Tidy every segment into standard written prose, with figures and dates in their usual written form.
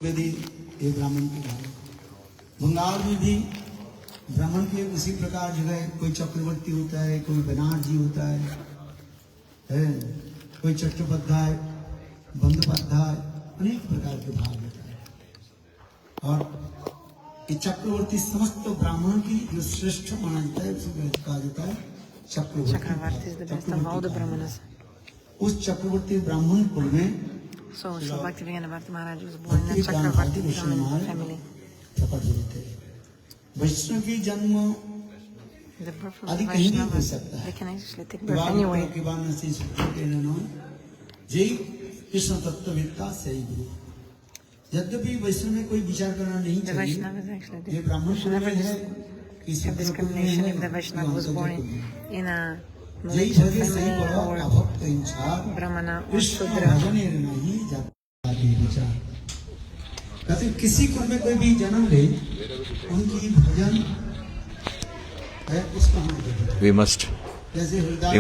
यदि ये ब्राह्मण की भाव बंगाल में भी ब्राह्मण के उसी प्रकार जो है कोई चक्रवर्ती होता है, कोई बनारजी होता है, कोई चट्टोपाध्याय, बंदोपाध्याय, अनेक प्रकार के भाव होता है। और ये चक्रवर्ती समस्त ब्राह्मण की जो श्रेष्ठ माना जाता है उसे कहा जाता है चक्रवर्ती। उस चक्रवर्ती ब्राह्मण कुल में So Bhaktivinoda Bhakti Maharaj was born in a Chakravarti Brahmin family. वैष्णव की जन्म The birth of आदि the कहीं नहीं हो Vaishnavas, सकता है। they can actually take birth anywhere. जय कृष्ण तत्ववेत्ता सही गुरु। यद्यपि वैष्णव में कोई विचार करना नहीं The चाहिए, Vaishnavas actually ये ब्राह्मण should never है have discrimination if the Vaishnava was born in a जय Malaysian भगे सही family बड़ा or अभक्त इंसान Brahmana or कृष्ण Shudra. भजन नहीं जाता विचार। कहते किसी कुल में कोई भी जन्म ले उनकी भजन है उसको हम We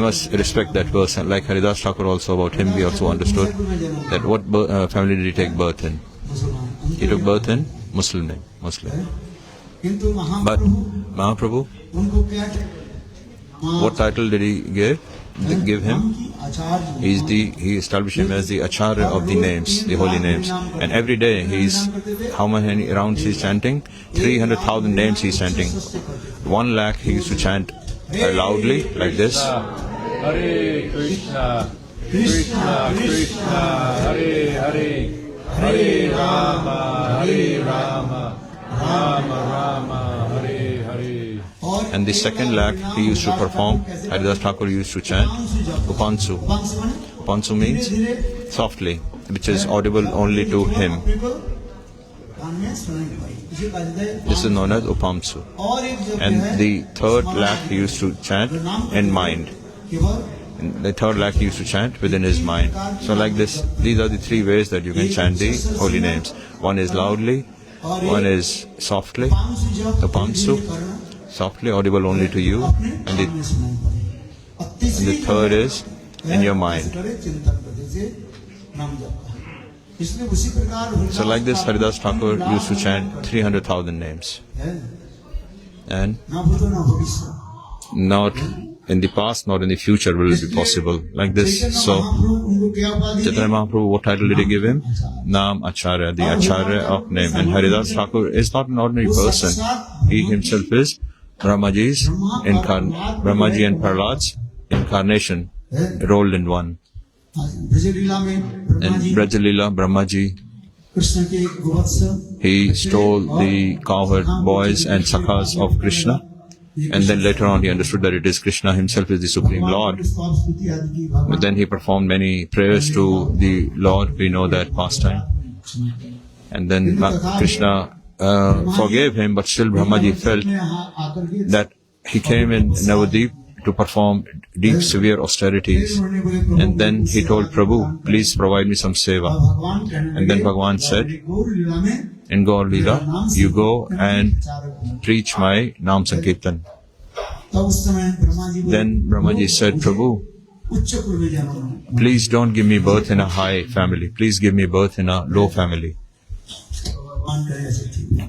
must respect that person. Like Haridas Thakur also, about him we also understood that what family did he take birth in? He took birth in Muslim. But Mahaprabhu, what title did he give him? He established him as the Acharya of the names, the holy names. And every day how many rounds he's chanting? 300,000 names he's chanting. 1 lakh he used to chant loudly like this. Hare Krishna, Krishna Krishna, Hare Hare, Hare Rama, Rama Rama, Hare Hare. And the 2nd lakh he used to perform, Haridas Thakur used to chant Upansu. Upansu means softly, which is audible only to him. This is known as Upamsu. And the 3rd lakh he used to chant in mind. And the 3rd lakh he used to chant within his mind. So like this, these are the 3 ways that you can chant the holy names. One is loudly, one is softly, Upamsu, softly audible only to you, and the 3rd is in your mind. So like this, Haridas Thakur used to chant 300,000 names. And not in the past, not in the future will it be possible. Like this. So, Chaitanya Mahaprabhu, what title did he give him? Nam Acharya, the Acharya of name. And Haridas Thakur is not an ordinary person. He himself is Brahmaji and Prahlad's incarnation rolled in one. In Brajalila, Brahmaji, he stole the cowherd boys and sakhas of Krishna, and then later on he understood that it is Krishna himself is the Supreme Lord. But then he performed many prayers to the Lord, we know that pastime. And then Krishna forgave him, but still Brahmaji felt that he came in Navadip to perform deep, severe austerities. And then he told Prabhu, please provide me some seva. And then Bhagavan said, in Gaur Leela, you go and preach my Nam Sankirtan. Then Brahmaji said, Prabhu, please don't give me birth in a high family. Please give me birth in a low family.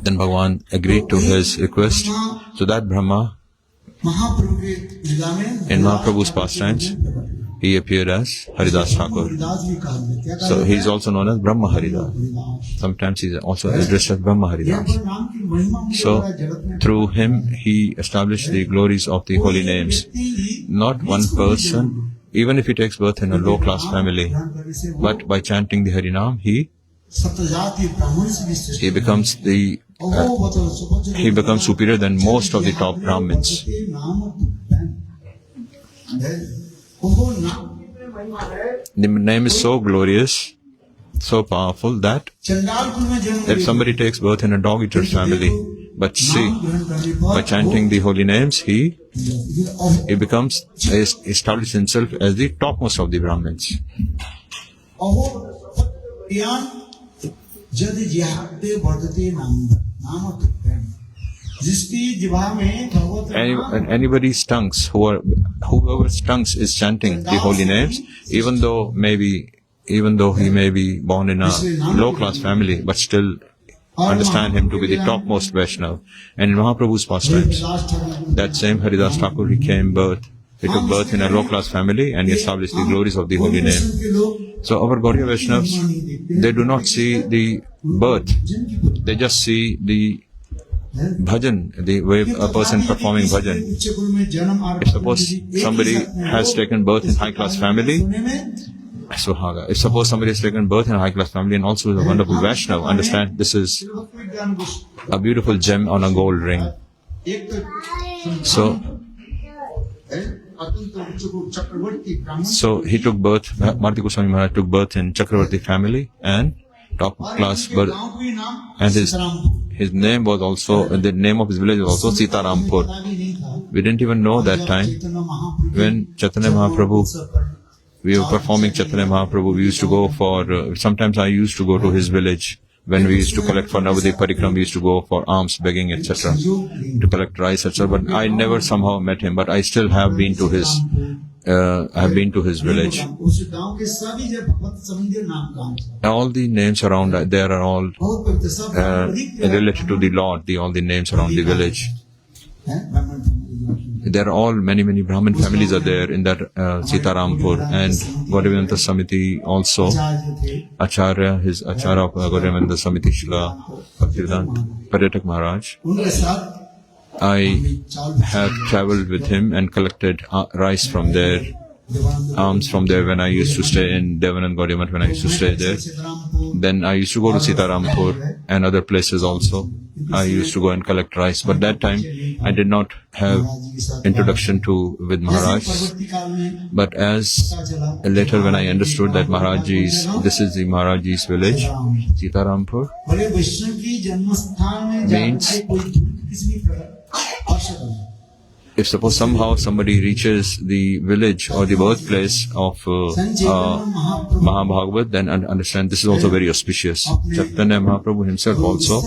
Then Bhagavan agreed to his request. So that Brahma, in Mahaprabhu's pastimes, he appeared as Haridas Thakur. So he is also known as Brahma Haridas. Sometimes he is also addressed as Brahma Haridas. So through him he established the glories of the holy names. Not one person, even if he takes birth in a low class family, but by chanting the Harinam, he becomes superior than most of the top Brahmins. The name is so glorious, so powerful that if somebody takes birth in a dog-eater's family, but see, by chanting the holy names, he establishes himself as the topmost of the Brahmins. Anybody's tongues, whoever's tongues is chanting the holy names, even though maybe even though he may be born in a low-class family, but still understand him to be the topmost Vaishnav. And in Mahaprabhu's pastimes, that same Haridas Thakur, he took birth in a low-class family and he established the glories of the holy name. So our Gauriya Vaishnavas, they do not see the birth, they just see the bhajan, the way a person performing bhajan. If suppose somebody has taken birth in high-class family, Suhaga. If suppose somebody has taken birth in a high-class family and also is a wonderful Vaishnava, understand this is a beautiful gem on a gold ring. So he took birth, Bharati Goswami Maharaj took birth in Chakravarti family and top class birth, and his name was also, the name of his village was also Sitarampur. We didn't even know that time when Chaitanya Mahaprabhu, we were performing Chaitanya Mahaprabhu, we used to go for, sometimes I used to go to his village when we used to collect for Navadip Parikram, we used to go for alms begging, etc., to collect rice, etc. But I never somehow met him, but I still have been to his, village. All the names around there are all related to the Lord, all the names around the village. There are all many Brahmin families are there in that Sitarampur, and Gaudiya Samiti also. Acharya, his Acharya of Gaudiya Samiti, Shila Bhaktivedanta Paryatak Maharaj. I have travelled with him and collected rice from there, alms from there when I used to stay in Devanand Gaudiya Math, when I used to stay there. Then I used to go to Sitarampur and other places also. I used to go and collect rice, but that time I did not have introduction with Maharaj. But as later when I understood that this is the Maharaj's village, Sitarampur, means if suppose somehow somebody reaches the village or the birthplace of Mahabhagavat, then understand this is also very auspicious. Chaitanya Mahaprabhu himself also,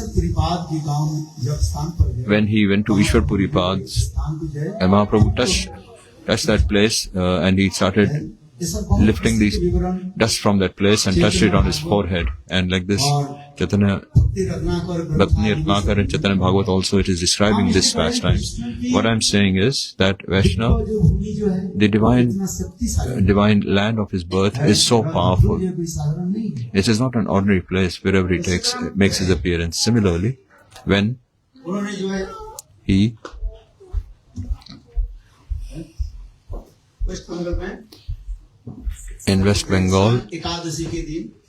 when he went to Ishwarpuri Pads, and Mahaprabhu touched that place and he started lifting the dust from that place and touched it on his forehead, and like this Chaitanya Bhakti Ratnakar and Chaitanya Bhagavat also, it is describing this pastime. What I am saying is that Vaishnava, the divine land of his birth is so powerful. It is not an ordinary place wherever he makes his appearance. Similarly, when he in West Bengal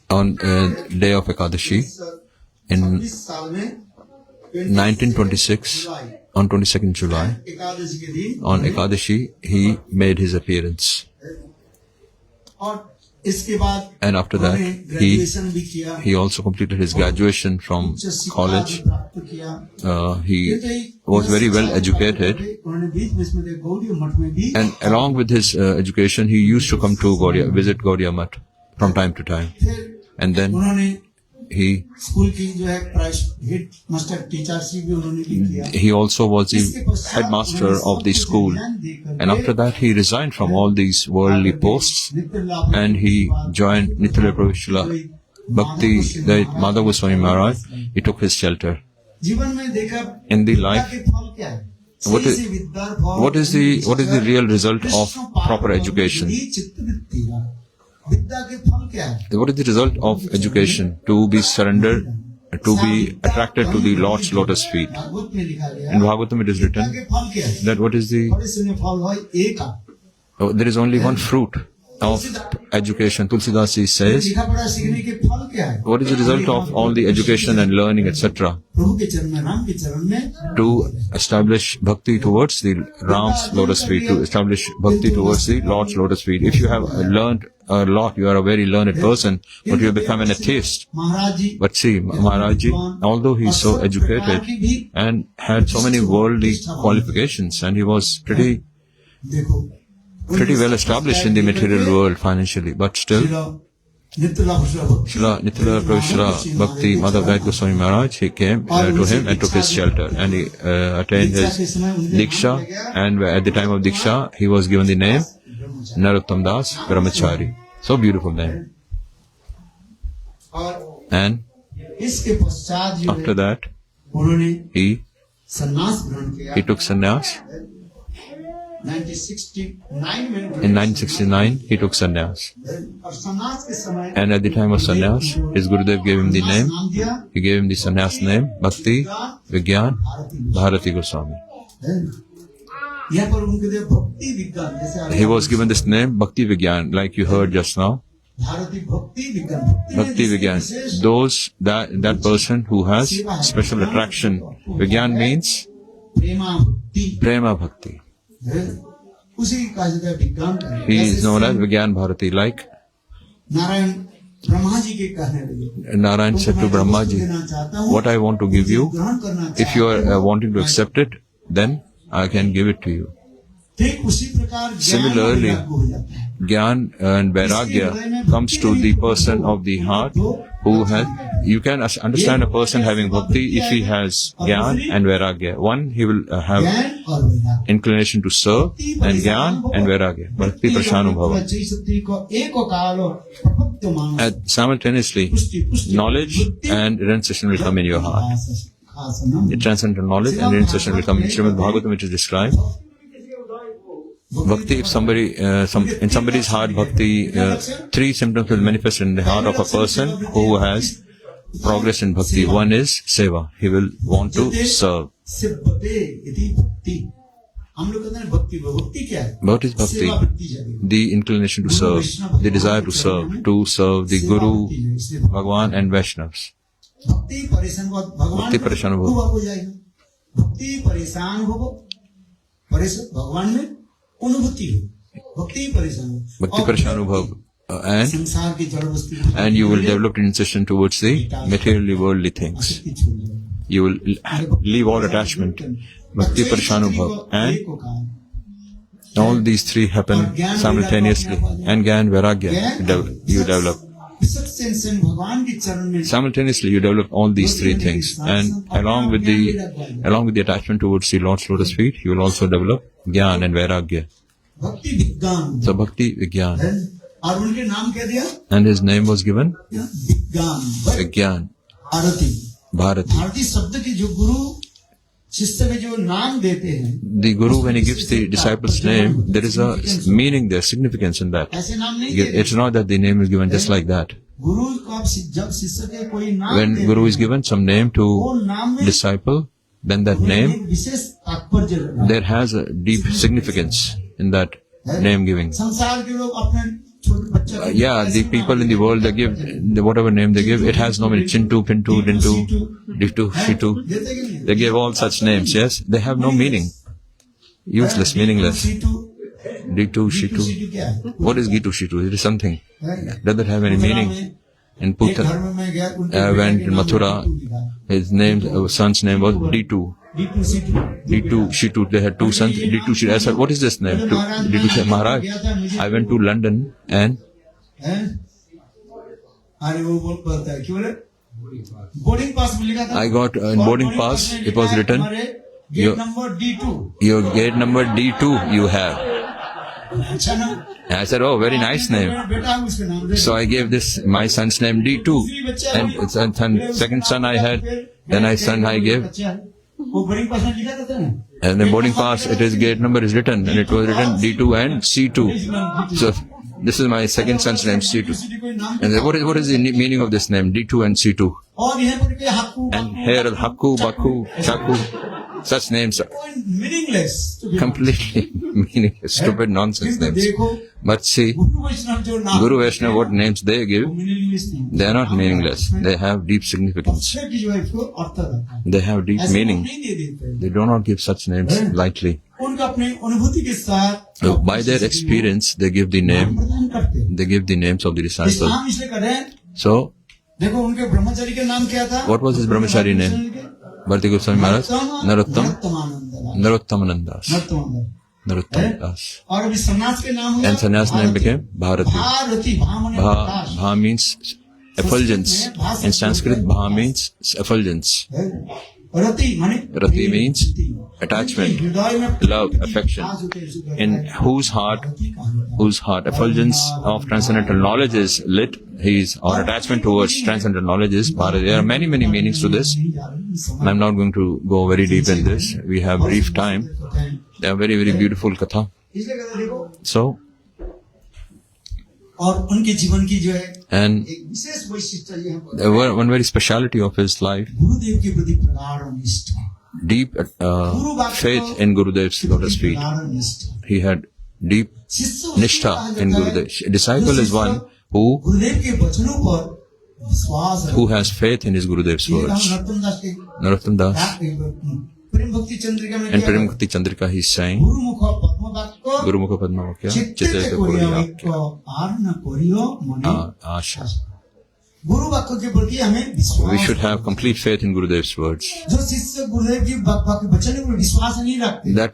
on day of Ekadashi in 1926, on 22nd July, on Ekadashi, he made his appearance. And after that, he also completed his graduation from college. He was very well educated, and along with his education, he used to come to visit Gaudiya Math from time to time. And then he also was the headmaster of the school, and after that he resigned from all these worldly posts and he joined Nitya Pravishla Bhakti, the Madhav Goswami Maharaj. He took his shelter. In the life, what is the real result of proper education? What is the result of education? To be surrendered, to be attracted to the Lord's lotus feet. In Bhagavatam it is written that there is only one fruit of education. Tulsidas says, what is the result of all the education and learning, etc.? To establish bhakti towards the Ram's lotus feet, to establish bhakti towards the Lord's lotus feet. If you have learned a lot, you are a very learned person, but you have become an atheist. But see, Maharaji, although he is so educated and had so many worldly qualifications, and he was pretty well established in the material world financially, but still, Srila Nitya Pravishla Bhakti Madhav Goswami Maharaj, he came to him and took his shelter, and he attained his Diksha, and at the time of Diksha, he was given the name Narottam Das Brahmachari. So beautiful name. और And इसके पश्चात जो after है that, उन्होंने he संन्यास ग्रहण किया। took sannyas. 1969 में In 1969, he took sannyas. और संन्यास के समय And at the time of sannyas, his Gurudev gave him the name. नाम दिया He gave him the sannyas name, Bhakti Vigyan Bharati Goswami. यहाँ पर उनके लिए भक्ति विज्ञान जैसे He was given this name, Bhakti Vigyan, like you heard just now. भारतीय भक्ति विज्ञान Bhakti Vigyan. That person who has special attraction. Vigyan means प्रेमा भक्ति Prema Bhakti. उसी का जगह विज्ञान He is known as Vigyan Bharati, like Narayan Brahma ji के कहने लगे Narayan said to Brahma ji, what I want to give you, ग्रहण करना if you are wanting to accept it, then I can give it to you. ठीक उसी प्रकार Similarly, ज्ञान हो जाता है Gyan and Vairagya comes to the person of the heart who has, you can understand a person having bhakti if he has Gyan and Vairagya. One, he will have ज्ञान और वैराग्य inclination to serve, and Gyan and Vairagya. Bhakti Prashanubhava. And simultaneously, knowledge and renunciation will come in your heart. The transcendental knowledge and renunciation will come in Srimad Bhagavatam, which is described. Bhakti, if somebody, in somebody's heart, bhakti, three symptoms will manifest in the heart of a person who has progress in bhakti. One is seva. He will want to serve. हम लोग कहते हैं भक्ति भक्ति क्या है What is bhakti? सेवा वृत्ति जागृत। The inclination to serve, the desire to serve the Guru, Bhagwan and Vaishnavas. भक्ति परेशान हो भगवान भक्ति परेशान हो। हो जाएगा भक्ति परेशान हो भगवान में अनुभूति हो भक्ति परेशान हो Bhakti Prashanubhav. And संसार की जड़ वस्तु you will develop an inclination towards the materially worldly things. You will leave all attachment. Bhakti Prashanubhav. And all these three happen simultaneously. And Gyan Vairagya you develop. Simultaneously you develop all these three things. And along with the attachment towards the Lord's lotus feet, you will also develop Gyan and Vairagya. भक्ति विज्ञान So Bhakti Vigyan. और उनके नाम क्या दिया And his name was given विज्ञान Vigyan Bharti Bharati. भारतीय शब्द की जो गुरु शिष्य में जो नाम देते हैं The Guru, when he gives the disciple's name, there is a meaning there, significance in that. ऐसे नाम नहीं देते It's not that the name is given just like that. गुरु को आप जब शिष्य के कोई नाम When देते Guru हैं, is given some name वो to नाम में disciple, then that एक name, विशेष तात्पर्य रखा है। there has a deep significance in that name giving. संसार के लोग अपने छोटे बच्चे को Yeah, the people in the world, they give whatever name they give, it has no meaning. Chintu, Pintu, Dintu, Ditu, Shitu. देते कि नहीं They give all such names, yes? They have no meaning. Useless, meaningless. Ditu, Shitu. Situ क्या है What is Gitu, Shitu? It is something. है? Does it have any meaning? In एक Putra, धर्म में गया उनके went बेटे to के नाम Mathura, डिटू लिखा है। his name, son's name was D2. Ditu Situ D2, Shitu, they had two sons. D2, Shitu. I said, what is this name? D2 said, Maharaj, I went to London and हैं? अरे वो बोल पड़ता है क्यों बोले बोर्डिंग पास में लिखा था I got in boarding pass, it was written, gate your- number D2 your gate number D2 you have. अच्छा ना I said, oh, very nice name. बेटा है उसके नाम So I gave this, my son's name D2. And second son I had, then I gave, वो boarding pass में लिखा था ना and the boarding pass, it is gate number is written, and it was written D2 and C2. So this is my second son's name, C2. कोई नाम And then what is the meaning of this name, D2 and C2? और यहाँ पर के Hakku And here, Hakku, Bakku, Chaku, such names are meaningless completely meaningless, stupid nonsense किंतु names. देखो But see, गुरु वैष्णव जो नाम Guru Vaishnava, what names they give, meaningless नहीं they are not meaningless. They have deep significance. अक्षर की जो है इसको अर्थ रहता है They have deep ऐसे वो meaning. नहीं दे देते They do not give such names lightly. उनका अपने अनुभूति के साथ So by their experience, they give the name, प्रदान करते हैं they give the names of the इस disciples. नाम इसलिए कर रहे हैं So, देखो उनके ब्रह्मचारी के नाम क्या था what was his brahmachari name? Bharati Goswami Maharaj? Narottam, नरोत्तमानंद Narottamanandas. नरोत्तमानंद Narottamadas. और अभी सन्यास के नाम हुआ And sannyas name became Bharati. Bharti भा माने Bha, Prakash bha means effulgence. In Sanskrit, Bha means effulgence. है। रति माने Rati means attachment, love, affection. In whose heart effulgence of transcendental knowledge is lit, our attachment towards transcendental knowledge is Bharati. There are many meanings to this. I'm not going to go very deep in this. We have brief time. They are very beautiful katha. इसलिए कहते हैं, देखो So, और उनके जीवन की जो है and एक विशेष वैशिष्ट्य ये है, there were one very speciality of his life, गुरुदेव के प्रति प्रगाढ़ निष्ठा, deep faith in Gurudev's lotus feet. प्रगाढ़ निष्ठा। He had deep शिष्य उसको nishtha कहा in जाता है, Gurudev. Disciple जो is one शिष्य who गुरुदेव के वचनों पर विश्वास रखता who has faith in his Gurudev's है। ये words. हम नरोत्तम दास के Narottam Das प्रेम भक्ति चंद्रिका में and क्या Prem है? Bhakti Chandrika he is saying, गुरुमुख पद्म वाक्य Guru Mukha Padma Vakya, चित्ते Chitte कोरियो Purya एक आर न कोरियो मने Asha. गुरु वाक्य के प्रति हमें विश्वास We should have complete faith in Gurudev's words. जो शिष्य गुरुदेव की वाक्य वचन पर विश्वास नहीं रखते, That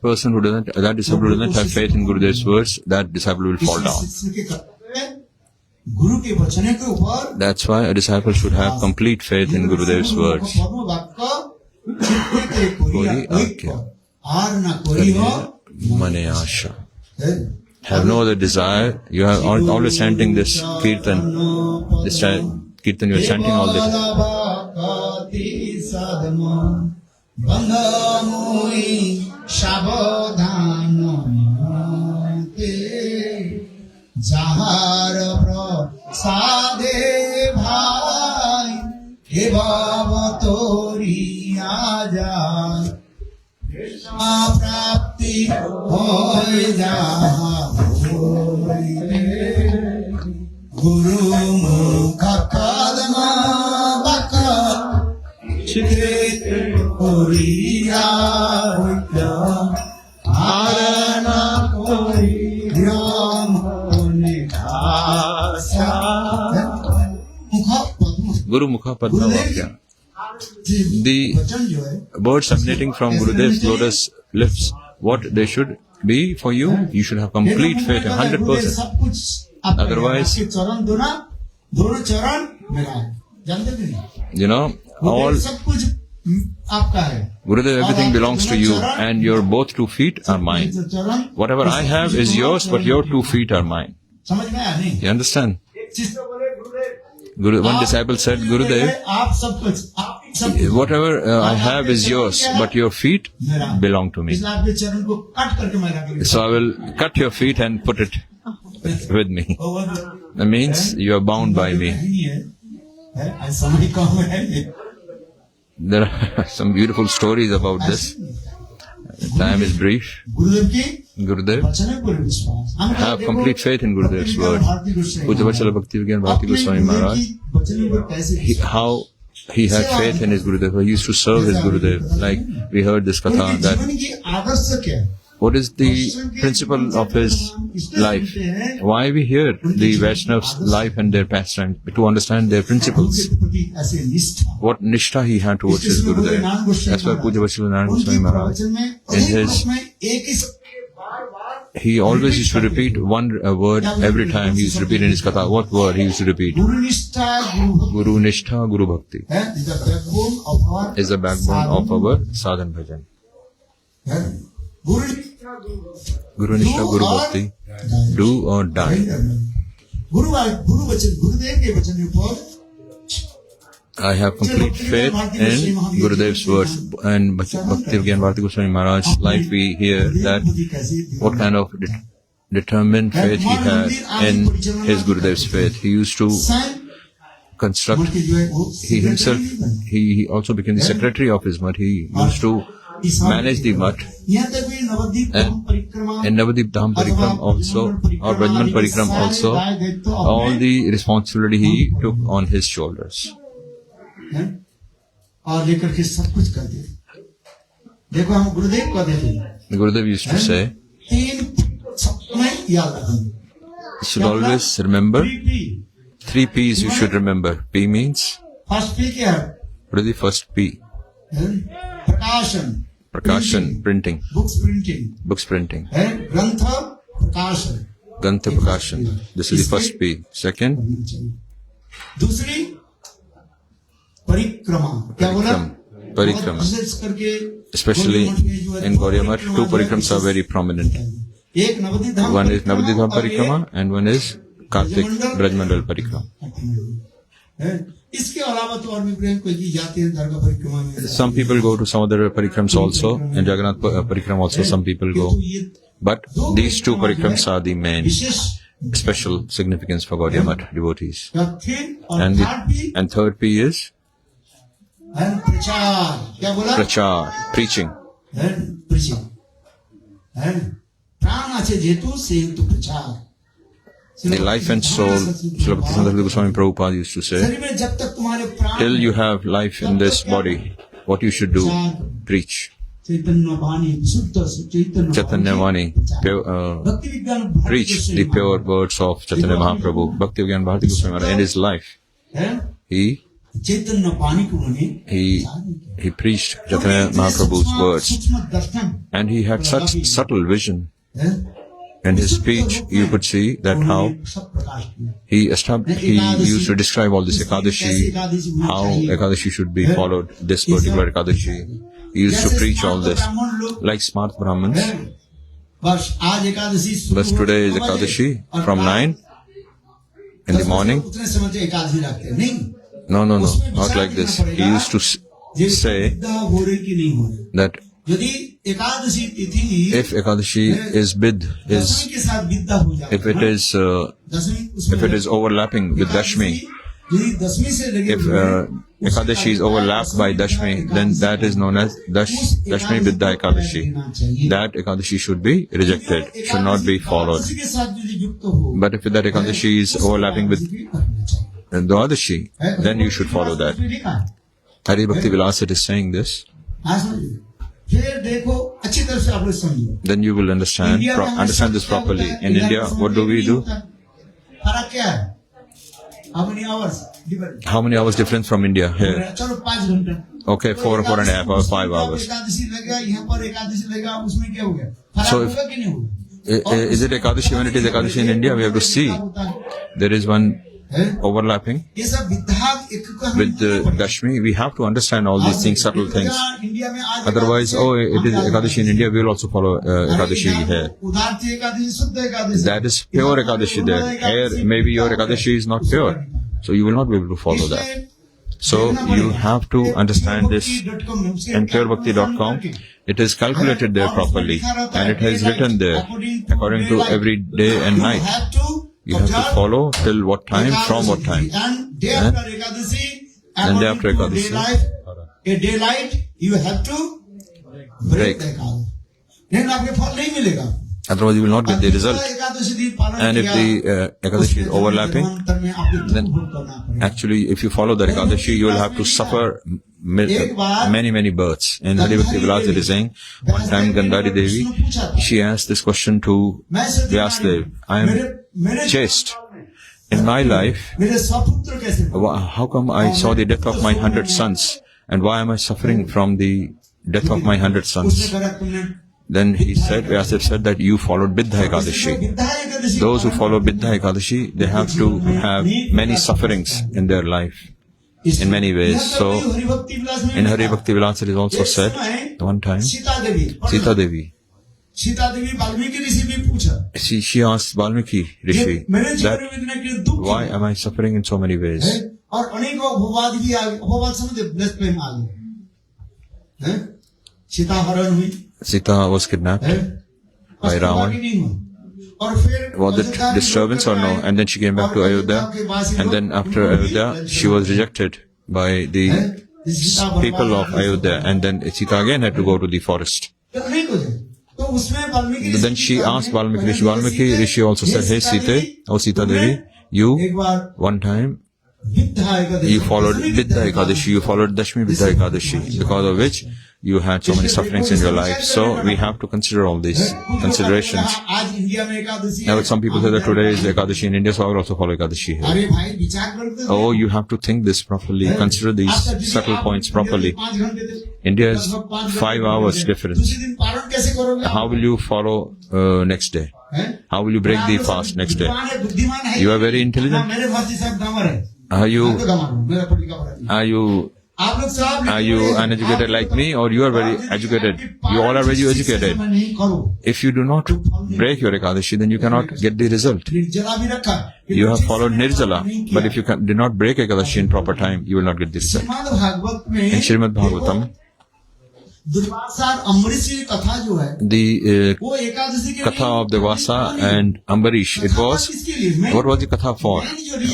disciple who doesn't have faith in Gurudev's words, that disciple will fall down. शिष्य के कर्तव्य है, गुरु के वचन के ऊपर That's why a disciple should have complete faith in Gurudev's words. पद्म वाक्य चित्ते कोरियो एक आर न chorio Mane Asha. Have no other desire. You are always chanting this kirtan. This kirtan you are chanting all this. যাহার প্রসাদে ভাই হে বাবা তোরিয়া যায় প্রাপ্তি হয়ে যাহা গুরু মুখ কদমা বাকা চিতে করিয়া আরনা করিয়া Guru Mukha Padma Vakya. The words emanating from Gurudev's lotus lips, what they should be for you, you should have complete faith in 100%. Otherwise, दोनों चरण मेरा है, जानते भी नहीं, you know, all सब कुछ आपका है। Gurudev, everything belongs to you, and your both 2 feet are mine. चरण Whatever I have is yours, but your 2 feet are mine. समझ में आया नहीं? You understand? शिष्य बोले गुरुदेव, One disciple said, Gurudev, आप सब कुछ, आप सब कुछ whatever I have is yours, but your feet belong to me. इसलिए आपके चरण को काट करके मैं रख So I will cut your feet and put it with me. That means you are bound by me. समय कम है, There are some beautiful stories about this. Time is brief. गुरुदेव की Gurudev, वचन पर विश्वास, हम have complete faith in Gurudev's word. Pujya Vatsala Bhakti Vigyan Bharati Goswami Maharaj, वचन पर कैसे how he had faith in his Gurudev. He used to serve his Gurudev. Like we heard this katha उनके that जीवन की आदर्श क्या है? what is the principle of his life? Why we hear the Vaishnav's life and their pastime? To understand their principles. उनके प्रति ऐसे निष्ठा, What nishtha he had towards his Gurudev. That's why Pujya Vatsala Narayan Goswami Maharaj, वचन में in एक his, वक्त में एक ही शब्द बार-बार he always used to repeat one word every time he used to repeat in his katha. What word he used to repeat? गुरु निष्ठा, Guru nishtha, Guru bhakti is the backbone of our sadhan bhajan. Guru Guru nishtha, Guru bhakti, do or die. गुरु वचन, गुरुदेव के वचन के ऊपर I have complete faith in Gurudev's words, and Bhakti Vigyan Bharati Goswami Maharaj's life. We hear that what kind of determined faith he had in his Gurudev's faith. He used to construct. He himself, he also became the secretary of his mutt. He used to manage the mutt. यहाँ तक भी नवद्वीप धाम परिक्रमा, And Navadip Dham Parikram also, or Brajman Parikram also, all the responsibility he took on his shoulders. और लेकर के सब कुछ कर दे। देखो हम गुरुदेव को देते हैं, Gurudev used to say, 3 सब में याद रखना, you should always remember 3 P's you should remember. P means, first P क्या है? what is the first P? प्रकाशन, Prakashan, printing, books printing, books printing. ग्रंथ प्रकाशन, Gantha Prakashan. This is the first P. Second, दूसरी परिक्रमा, क्या बोला? Parikrama. विशेष करके Especially गौरी मठ में जो है in Gauriya Math, परिक्रमा two जो है parikrams are very prominent. एक नवदीप धाम One is Navadvip Dham और Parikrama and one is Kartik Brajmandal Parikrama. है। इसके अलावा तो और भी प्रेम कोई की जाते हैं दरगाह परिक्रमा में। Some people go to some other parikrams also, and Jagannath Parikrama also some people go. But these two parikrams are the main wishes special significance for Gaudiya Math devotees. फिर और And थर्ड भी and third P is है प्रचार। क्या बोला? prachar, preaching. है प्रचार है प्राण আছে যেহেতু সেহেতু प्रचार। The life and soul, Srila Bhaktisiddhanta Goswami Prabhupada used to say, शरीर में जब तक तुम्हारे प्राण till you have life in this body, what you should do, preach. चैतन्य वाणी शुद्ध चैतन्य Chaitanya Vani, भक्ति विज्ञान preach the pure words of Chaitanya Mahaprabhu. Bhakti Vigyan Bharati Goswami Maharaj, in his life, है he चैतन्य वाणी को उन्होंने he preached Chaitanya Mahaprabhu's words, सूक्ष्म दर्शन and he had such subtle vision. है In his speech, you could see that how सब प्रकाश किया। he used to describe all this Ekadashi, how Ekadashi should be followed, this particular Ekadashi. He used to preach all this, like smart Brahmins. बस आज एकादशी शुरू But today is हो गई Ekadashi और from रात 9 in the morning. उतने समय से एकादशी रखते हैं नहीं No, not like this. He used to say विद्या हो रही कि नहीं हो रही। that यदि एकादशी तिथि if Ekadashi is दशमी के साथ विद्या हो जाए if it is overlapping with Dashmi, यदि दशमी से लगे if Ekadashi is overlapped by Dashmi, then that is known as Dashmi Vidya Ekadashi. That Ekadashi should be rejected, should not be followed. Ekadashi के साथ यदि युक्त हो But if that Ekadashi is overlapping with Dwadashi, then you should follow that. Hari Bhakti Vilasat is saying this. फिर देखो अच्छी तरह से आप लोग समझो। Then you will understand this properly. In India, what do we do? फर्क क्या है? How many hours different? How many hours difference from India here? चलो 5 घंटे। Okay, 4.5 hours, 5 hours. एकादशी लगा यहाँ पर एकादशी लगा उसमें क्या हो गया? फर्क So if- होगा कि नहीं होगा? Is it Ekadashi when it is Ekadashi in India? We have to see. There is one overlapping ये सब विद्या एक को हमें with Dashmi. We have to understand all these things, subtle things. India में आज Otherwise, it is Ekadashi in India, we will also follow Ekadashi here. उदारती Ekadashi शुद्ध Ekadashi That is pure Ekadashi there. Here, maybe your Ekadashi is not pure. So you will not be able to follow that. So you have to understand this in purebhakti.com. It is calculated there properly and it is written there according to every day and night. You have to follow till what time, from what time. And day after Ekadashi, And day after according to Ekadashi. a daylight, you have to break the Ekadashi. नहीं आपके फल नहीं मिलेगा। Otherwise you will not get the result. Ekadashi दिन पालन And if किया, the Ekadashi is overlapping, अंतर में आपको then दुख करना पड़ेगा। actually if you follow the Ekadashi, you will have to suffer many births. In Hari Bhakti Vilas it is saying, one time Gandhari Devi, she asked this question to Vyasdev, I am chaste. In my life, मेरे सपुत्र कैसे? how come I saw the death of my 100 sons? And why am I suffering from the death of my 100 उसने sons? कहा तुमने Then he said, Vyasadeva said that you followed Biddha Ekadashi. Vidya Ekadashi Those who follow Biddha Ekadashi, they have to have many sufferings in their life, in many ways. So, in Hari Bhakti Vilas it is also said, one time, Sita Devi Sita Devi, Sita Devi Valmiki ऋषि भी पूछा she asked Valmiki Rishi मेरे जीवन that, में इतने के दुख why am I suffering in so many ways? है और अनेकों अपवाद भी आ गए अपवाद समझे ब्लेस प्रेम आ गए हैं सीता हरण हुई Sita was kidnapped है by और Ravan. नहीं हुई और फिर Was it disturbance or no? And then she came back to Ayodhya. And then after Ayodhya, she was rejected by the people of Ayodhya. And then Sita again had to go to the forest. तो उसमें वाल्मीकि ऋषि Then she asked Valmiki Rishi. Valmiki Rishi also said, hey Sita, oh Sita Devi, you एक बार one time Vidya Ekadashi you followed Vidya Ekadashi, you followed Dashmi Vidya Ekadashi, because of which you had so many sufferings in your life. So we have to consider all these considerations. आज India में Ekadashi Now some people say that today is Ekadashi in India, so I will also follow Ekadashi here. अरे भाई विचार करते Oh, you have to think this properly, consider these subtle points properly. 5 घंटे थे India is 5 hours difference. दूसरे दिन पारण कैसे करोगे How will you follow next day? हैं? How will you break the fast next day? बुद्धिमान है, बुद्धिमान है। You are very intelligent. हाँ, मेरे फास्ट साहब गामर है Are you मैं तो गामर हूँ, मेरा पट्टी का पड़ा है। are you आप लोग सब Are you uneducated like me, or you are very educated? You all are very educated. नहीं करो If you do not break your Ekadashi, then you cannot get the result. निर्जला भी रखा You have followed Nirjala, but if you did not break Ekadashi in proper time, you will not get the result. Shrimad Bhagavat In में Srimad Bhagavatam, Durvasa और अम्बरीश की कथा जो है the वो एकादशी के Katha of Devasa and Ambarish, it was, किसके लिए what was the Katha for?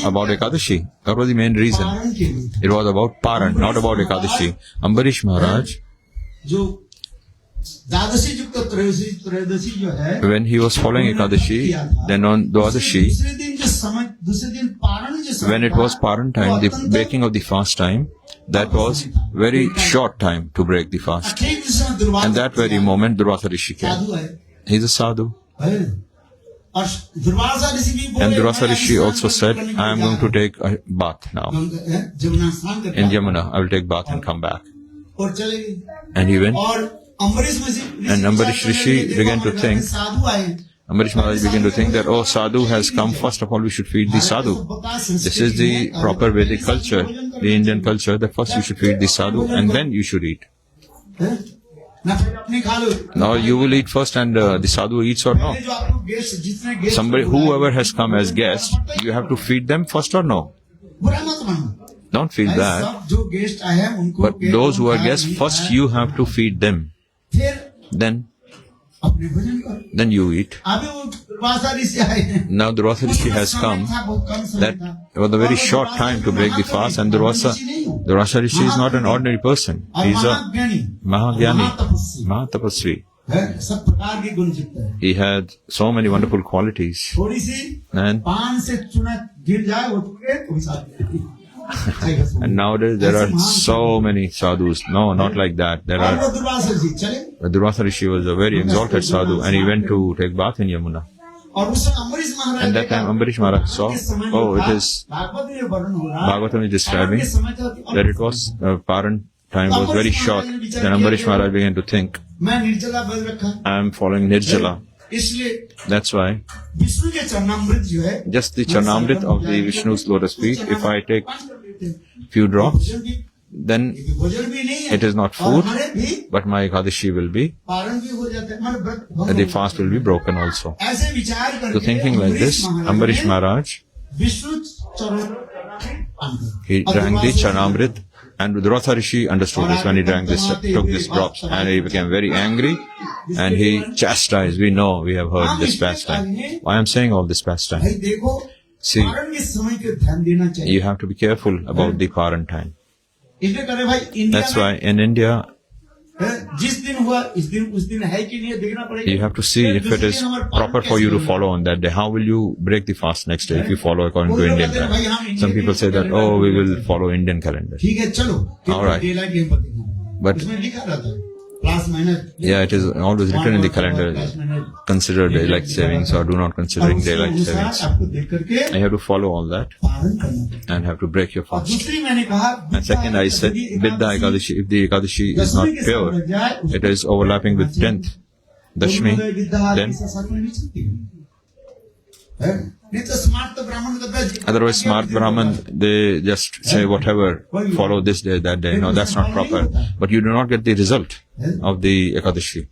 About Ekadashi. That was the main reason. पारण के लिए It was about Paran, not about Ekadashi. Ambarish Maharaj, जो द्वादशी युक्त त्रयोदशी जो है when he was following Ekadashi, then on Dwadashi, दूसरे दिन जो समय दूसरे दिन पारण जो समय when it was Paran time, the breaking of the fast time, that was very short time to break the fast. ठीक जिस समय Durvasa And that very moment, Durvasa Rishi came. साधु है He is a sadhu. और दुर्वासा ऋषि भी बोले And Durvasa Rishi मैं also said, I am going to take a bath now. Jamuna स्नान करके In Yamuna, I will take bath and come back. और चले गए And he went. और अम्बरीश ऋषि And Ambarish Rishi began to think, साधु आए Ambarish Maharaj began to think that, oh, sadhu has come. First of all, we should feed the sadhu. This is the proper Vedic culture, the Indian culture, that first you should feed the sadhu and then you should eat. ना फिर अपने खा लो Now you will eat first and the sadhu eats or no. जो आपको guest जितने guest Somebody, whoever has come as guest, you have to feed them first or no. बुरा मत मानो Don't feel bad. सब जो गेस्ट आए हैं उनको But those who are guests, first you have to feed them. फिर Then अपने भोजन करो you eat. अभी वो दुर्वासा ऋषि आए हैं Now Durvasa Rishi has come. That was a very short time to break the fast, and Durvasa Rishi is not an ordinary person. He is a Mahagyani, Mahatapasvi. सब प्रकार के गुण युक्त है He had so many wonderful qualities. थोड़ी सी And, पान से चुना गिर जाए वो टूटे तो भी साथ and nowadays there are so many sadhus. No, not like that. There और वो are. दुर्वासा जी चले Durvasa Rishi was a very exalted sadhu, and he went to take bath in Yamuna. और उस समय अम्बरीश महाराज And that time Ambarish Maharaj saw, oh, it is, Bhagavat में वर्णन हो रहा है Bhagavatam is describing के समय था that it was, Paran time was very short. Then Ambarish Maharaj began to think, मैं निर्जला व्रत रखा I am following Nirjala. इसलिए That's why विष्णु के चरणामृत जो है just the Charnamrit of the Vishnu's lotus feet, if I take few drops, भोजन भी then भोजन भी नहीं है it is not और food, हमारे भी but my Ekadashi will be, पारण भी हो जाता है हमारे व्रत भंग the हो fast will be broken also. ऐसे विचार करके So thinking like this, Ambarish Maharaj, Vishnu चरण पान कर he drank the Charnamrit, and Durvasa Rishi understood this when he drank this, took these drops, and he became very angry, and he chastised. We know, we have heard this pastime. Why I am saying all this pastime? भाई देखो See, पारण के समय के ध्यान देना चाहिए you have to be careful about the Paran time. इसलिए करे भाई India That's why in India, में जिस दिन हुआ इस दिन उस दिन है कि नहीं देखना पड़ेगा you have to see if it is proper for you to follow on that day. How will you break the fast next day if you follow according to Indian calendar? Some people say that, oh, we will follow Indian calendar. ठीक है चलो All right. Day light game पर देखना But उसमें लिखा रहता है plus minus yeah, it is always written in the calendar, consider daylight savings or do not considering daylight savings. आपको देख करके I have to follow all that पालन करना पड़ेगा and have to break your और fast. दूसरी मैंने कहा And second, I said, Vidya Ekadashi, if the Ekadashi is not pure, it is overlapping with 10th Dashmi, then नहीं तो smart तो ब्राह्मण का otherwise smart Brahman, they just say whatever, follow this day, that day. No, that's not proper. But you do not get the result of the Ekadashi.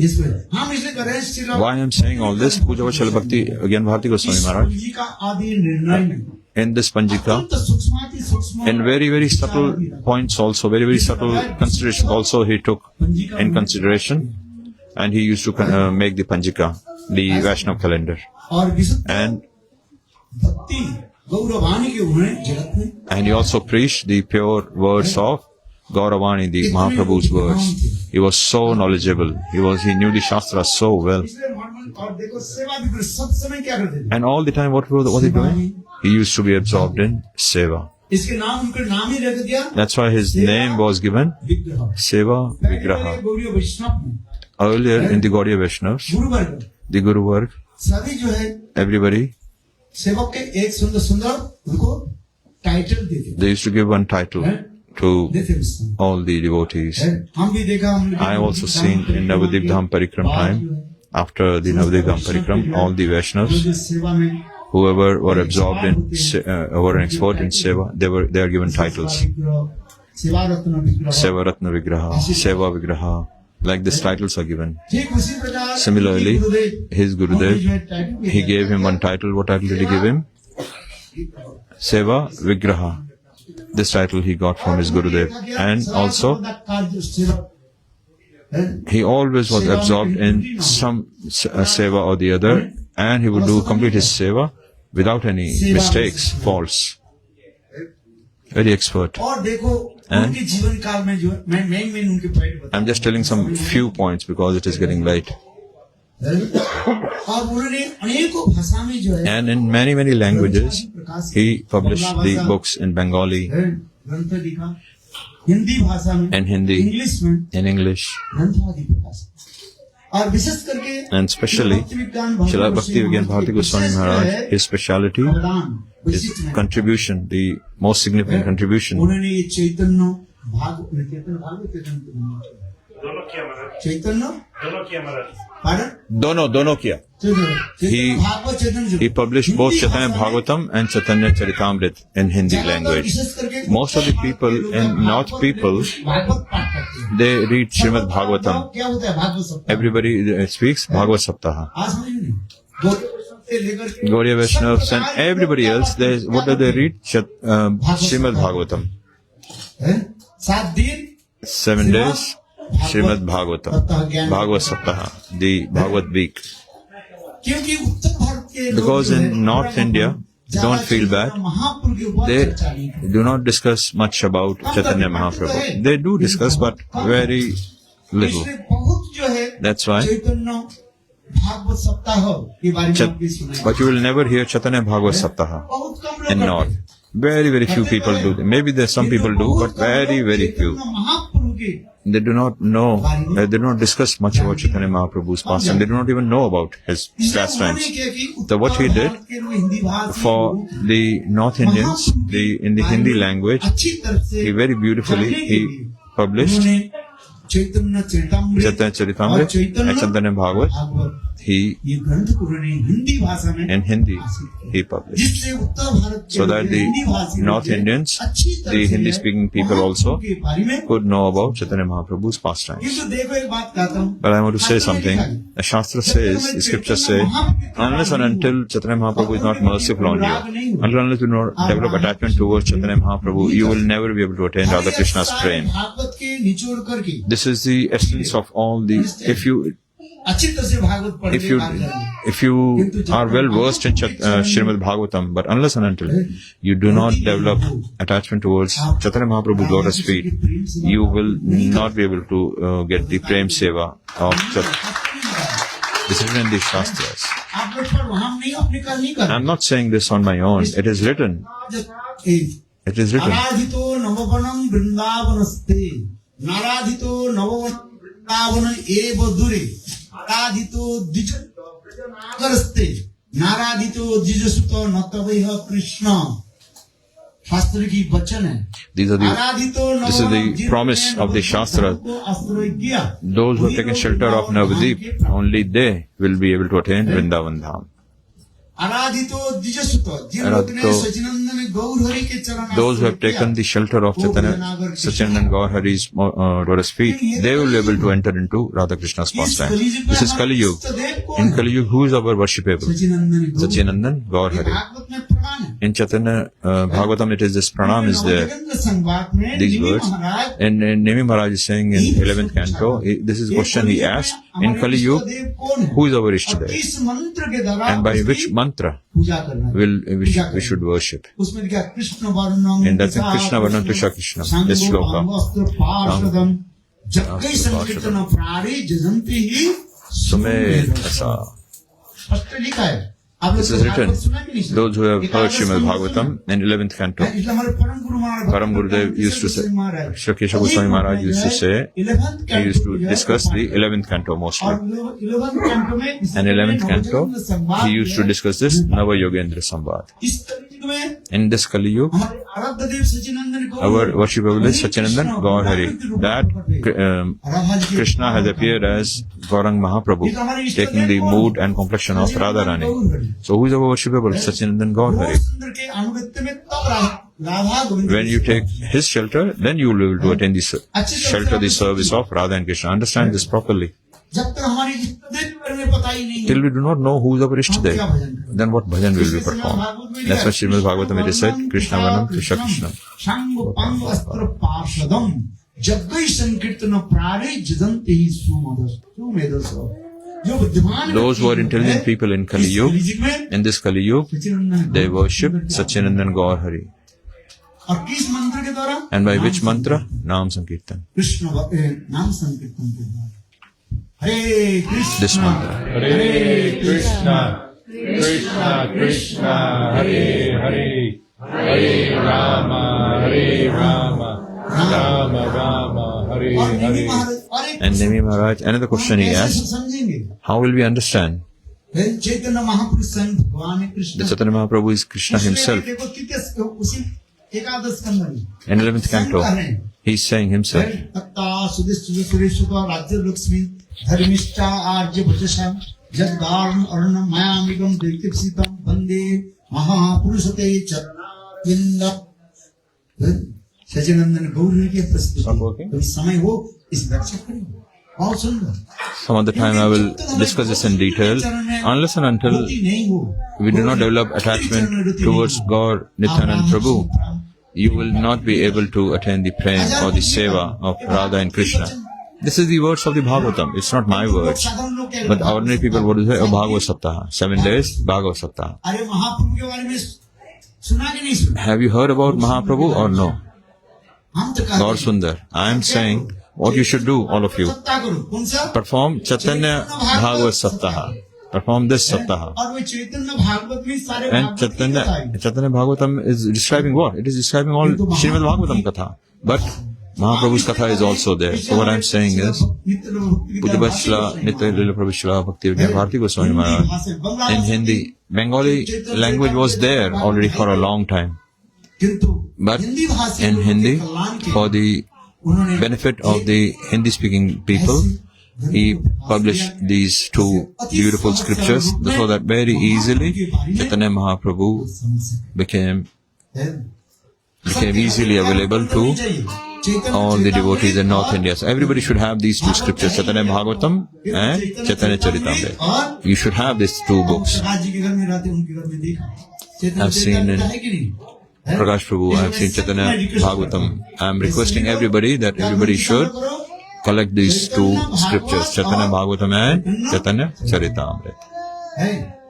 इसमें हम इसलिए कर रहे हैं Shri Ram Why I am saying all this, Puja Vachal Bhakti, again Bharati Goswami Maharaj, जी का आदि निर्णय में in this Panjika, तो सूक्ष्माति सूक्ष्म in very, very subtle points also, very, very subtle considerations also he took in consideration, and he used to make the Panjika, the Vaishnav calendar. और विशुद्ध And भक्ति गौरवाणी के उन्हें जगत में And he also preached the pure words of Gauravani, the Mahaprabhu's words. He was so knowledgeable. He knew the Shastras so well. इसलिए normal और देखो सेवा भी कर सब समय क्या करते थे And all the time, what was he doing? He used to be absorbed in Seva. इसके नाम उनका नाम ही रख दिया That's why his name was given विग्रह Seva पहले Vigraha. गौरी वैष्णव में Earlier in the Gaudiya Vaishnavas, गुरु वर्ग the Guru Varg, सभी जो है everybody, सेवक के एक सुंदर सुंदर उनको टाइटल देते they used to give one title to देते विष्णु all the devotees. हम भी देखा हम I also seen in Navadip Dham Parikram time, after the Navadip Dham Parikram, all the Vaishnavas, जो सेवा में whoever were absorbed in, were an expert in Seva, they are given titles. सेवा रत्न विग्रह, Seva Ratna Vigraha, Seva Vigraha. Like these titles are given. ठीक उसी प्रकार Similarly, गुरुदेव, his Gurudev, जो है title he gave him one title. What title did he give him? Seva Vigraha. This title he got from his Gurudev. And also, he always was absorbed in some seva or the other, and he would do complete his seva without any mistakes, faults. Very expert. और देखो उनके जीवन काल में जो मैं उनके point बता, I'm just telling some few points because it is getting late. और उन्होंने अनेकों भाषा में जो है And in many, many languages, he published the books in Bengali, ग्रंथ लिखा, हिंदी भाषा में, in Hindi, इंग्लिश में in English, ग्रंथ आदि प्रकाश, और विशेष करके and especially Srila Bhakti Vigyan Bharati Goswami Maharaj, his speciality is contribution, the most significant contribution. उन्होंने ये चैतन्य Dono kiya. He published both Chaitanya Bhagavatam and Chaitanya Charitamrit in Hindi language. Most of the people in North people, they read Srimad Bhagavatam. Everybody speaks Bhagavad Saptaha. Gaudiya Vaishnavas and everybody else, what do they read? Srimad Bhagavatam. 7 days, Srimad Bhagavatam. Bhagavad Saptaha, the Bhagavad week. Because in North India, don't feel bad. They do not discuss much about Chaitanya Mahaprabhu. They do discuss, but very little. That's why. But you will never hear Chaitanya Bhagavad Saptaha in North. Very, very few people do. Maybe there's some people do, but very, very few. They do not know, they do not discuss much about Chaitanya Mahaprabhu's past, and they do not even know about his pastimes. So what he did for the North Indians, in the Hindi language, he very beautifully, he published Chaitanya Charitamrit and Chaitanya Bhagavad. He, in Hindi, he published. So that the North Indians, the Hindi-speaking people also, could know about Chaitanya Mahaprabhu's pastimes. But I want to say something. The Shastra says, the scriptures say, unless and until Chaitanya Mahaprabhu is not merciful on you, until unless you do not develop attachment towards Chaitanya Mahaprabhu, you will never be able to attain Radha Krishna's prem. This is the essence of all the, if you are well versed in Srimad Bhagavatam, but unless and until you do not develop attachment towards Chaitanya Mahaprabhu's lotus feet, you will not be able to get the prem seva of Chaitanya. This is in the Shastras. I am not saying this on my own. It is written. It is written. नाराधितो द्विजसुतो न तवैह कृष्ण शास्त्र की वचन है. This is the promise of the Shastra. Those who have taken shelter of Navadip, only they will be able to attain Vrindavan Dham. Those who have taken the shelter of Chaitanya Sachinandan Gaur Hari's lotus feet, they will be able to enter into Radha Krishna's pastime. This is Kali Yuga. In Kali Yuga, who is our worshipable? Sachinandan Gaur Hari. In Chaitanya Bhagavatam, it is this pranam is there. These words. And Nemi Maharaj is saying in 11th canto, this is a question he asked. In Kali Yuga, who is our Ishtadev? And by which mantra we should worship? And that's in Krishna Varnam Tusha Krishna. This shloka. Sumed Asa. This is written. Those who have heard Srimad Bhagavatam in 11th canto, Param Gurudev used to say, Shri Keshav Goswami Maharaj used to say, he used to discuss the 11th canto mostly. And 11th canto, he used to discuss this Nava Yogendra Samvad. In this Kali Yuga, our worshipable is Sachinandan Gaur Hari. That Krishna has appeared as Gaurang Mahaprabhu, taking the mood and complexion of Radharani. So who is our worshipable? Sachinandan Gaur Hari. Radha Govind When you take his shelter, then you will be able to attain the shelter, the service of Radha and Krishna. Understand this properly. जब तक हमारी इष्टदेव के बारे में पता ही नहीं है, Till we do not know who is our Ishtadev, क्या भजन करें? then what bhajan will be performed? That's what Srimad Bhagavatam it is said, Krishna Vanam, Krishna Krishna. सांग पांग अस्त्र पार्षदम जग्गई संकीर्तन प्राणे जदंते ही सुमेधस जो बुद्धिमान Those who are intelligent people in Kali Yuga, in this Kali Yuga, they worship Satchidanand Gaur Hari. और किस मंत्र के द्वारा? And by which mantra? Naam Sankirtan. Krishna नाम संकीर्तन के द्वारा। हरे Krishna This mantra. Hare Krishna, Krishna Krishna, Hare Hare, Hare Rama, Rama Rama, Hare और नेमी Hare. महाराज और एक And Nemi Maharaj, another question he कैसे asked, समझेंगे? how will we understand चैतन्य महापुरुष स्वयं भगवान Krishna that Chaitanya Mahaprabhu is Krishna himself? देखो तृतीय उसी एकादश स्कंद में In 11th canto, he is saying himself, तत्ता Sudisht सुरेशुका राज्य लक्ष्मी धर्मिष्ठा आर्य भजसा जगदारण अर्ण मायामिगम दीप्तिसितम वंदे महापुरुषते चरणारविंद। सचिनंदन गौरी के प्रस्तुति कभी समय हो इस व्याख्या करें, बहुत सुंदर। some other time I will discuss this in detail. Unless and until नहीं हो we do not develop attachment towards God, Nityanand Prabhu, you will not be able to attain the prem or the seva of Radha and Krishna. This is the words of the Bhagavatam. It's not my words. But ordinary people would say, oh, Bhagavad Saptaha. 7 days, Bhagavad Saptaha. अरे महाप्रभु के बारे में सुना कि नहीं सुना? Have you heard about Mahaprabhu or no? हम तो कहते Gaur हैं, Sundar, I am saying what you should do, all of you. सत्ता करो, कौन सा? Perform Chaitanya Bhagavad Saptaha. Perform this Saptaha. और वो चैतन्य भागवत में सारे And भागवत की कथाएं। Chaitanya Bhagavatam is describing what? It is describing all Srimad Bhagavatam Katha. But Mahaprabhu's Katha is also there. So what I am saying is, Pujabhashla, Nitya Lila Prabhushla, Bhakti Vigyan Bharati Goswami Maharaj, in Hindi, Bengali language was there already for a long time. But in Hindi, for the benefit of the Hindi-speaking people, he published these two beautiful scriptures so that very easily Chaitanya Mahaprabhu became easily available to all the devotees in North India. So everybody should have these two scriptures, Chaitanya Bhagavatam and Chaitanya Charitamrita. You should have these two books. I've seen in Prakash Prabhu, I've seen Chaitanya Bhagavatam. I'm requesting everybody that everybody should collect these two scriptures, Chaitanya Bhagavatam and Chaitanya Charitamrita.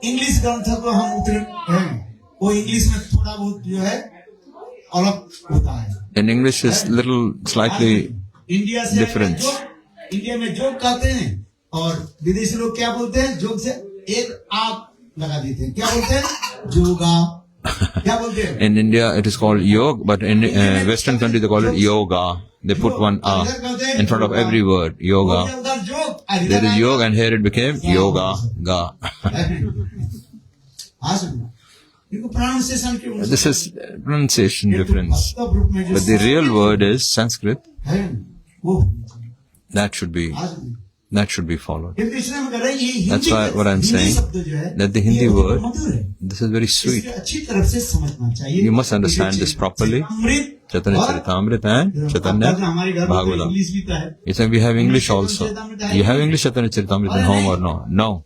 English ग्रंथ को हम उतरे वो English में थोड़ा बहुत जो है अलग होता है। In English is little slightly India से different. इंडिया में जोक कहते हैं और विदेशी लोग क्या बोलते हैं? जोक से एक आप लगा देते हैं, क्या बोलते हैं? जोगा। क्या बोलते हैं? In India it is called yoga, but in Western country they call it yoga. They put one a in front of every word, yoga. There is yoga and here it became yoga, ga. This is pronunciation difference. But the real word is Sanskrit. That should be followed. That's why what I'm saying, that the Hindi word, this is very sweet. You must understand this properly. Chaitanya Charitamrita and Chaitanya Bhagavatam. You say we have English also. You have English Chaitanya Charitamrita in home or no? No.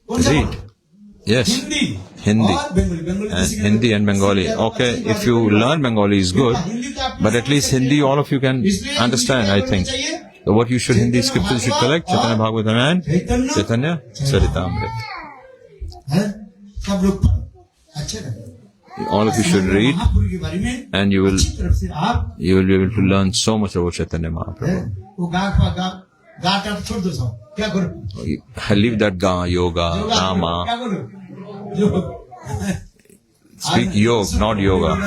Read. Yes. Hindi. And Hindi and Bengali. Okay, if you learn Bengali is good, but at least Hindi all of you can understand, I think. So what you should, Hindi scriptures you should collect, Chaitanya Bhagavatam and Chaitanya Charitamrita. All of you should read and you will be able to learn so much about Chaitanya Mahaprabhu. Leave that ga, yoga, rama. Speak yoga, not yoga.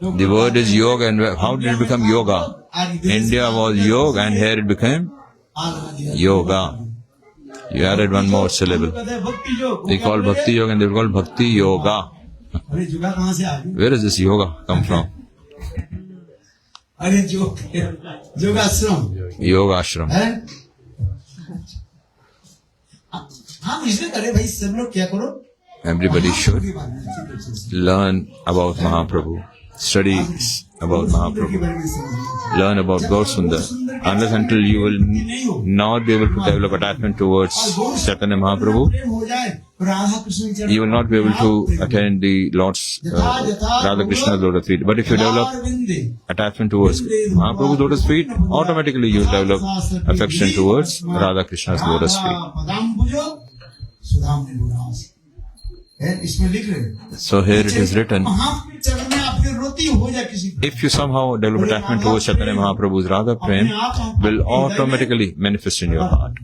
The word is yoga, and how did it become yoga? India was yoga and here it became yoga. You added one more syllable. They call bhakti yoga and they call bhakti yoga. Where does this yoga come from? Yoga ashram. हम इसलिए करे भाई सब लोग क्या करो everybody should के बारे में अच्छी तरह से learn about Mahaprabhu, study about Mahaprabhu, learn about Gaur Sundar. Unless until you will not be able to develop attachment towards Chaitanya Mahaprabhu, प्रेम हो जाए राधा कृष्ण के चरण you will not be able to attain the Lord's Radha Krishna's lotus feet. But if you develop attachment towards Mahaprabhu's lotus feet, automatically you will develop affection towards Radha Krishna's lotus feet. इसमें लिख रहे So here it is written, महाप्रभु चरण में आपके रोती हो जाए किसी को if you somehow develop attachment towards Chaitanya Mahaprabhu's Radha Prem, will automatically manifest in your heart.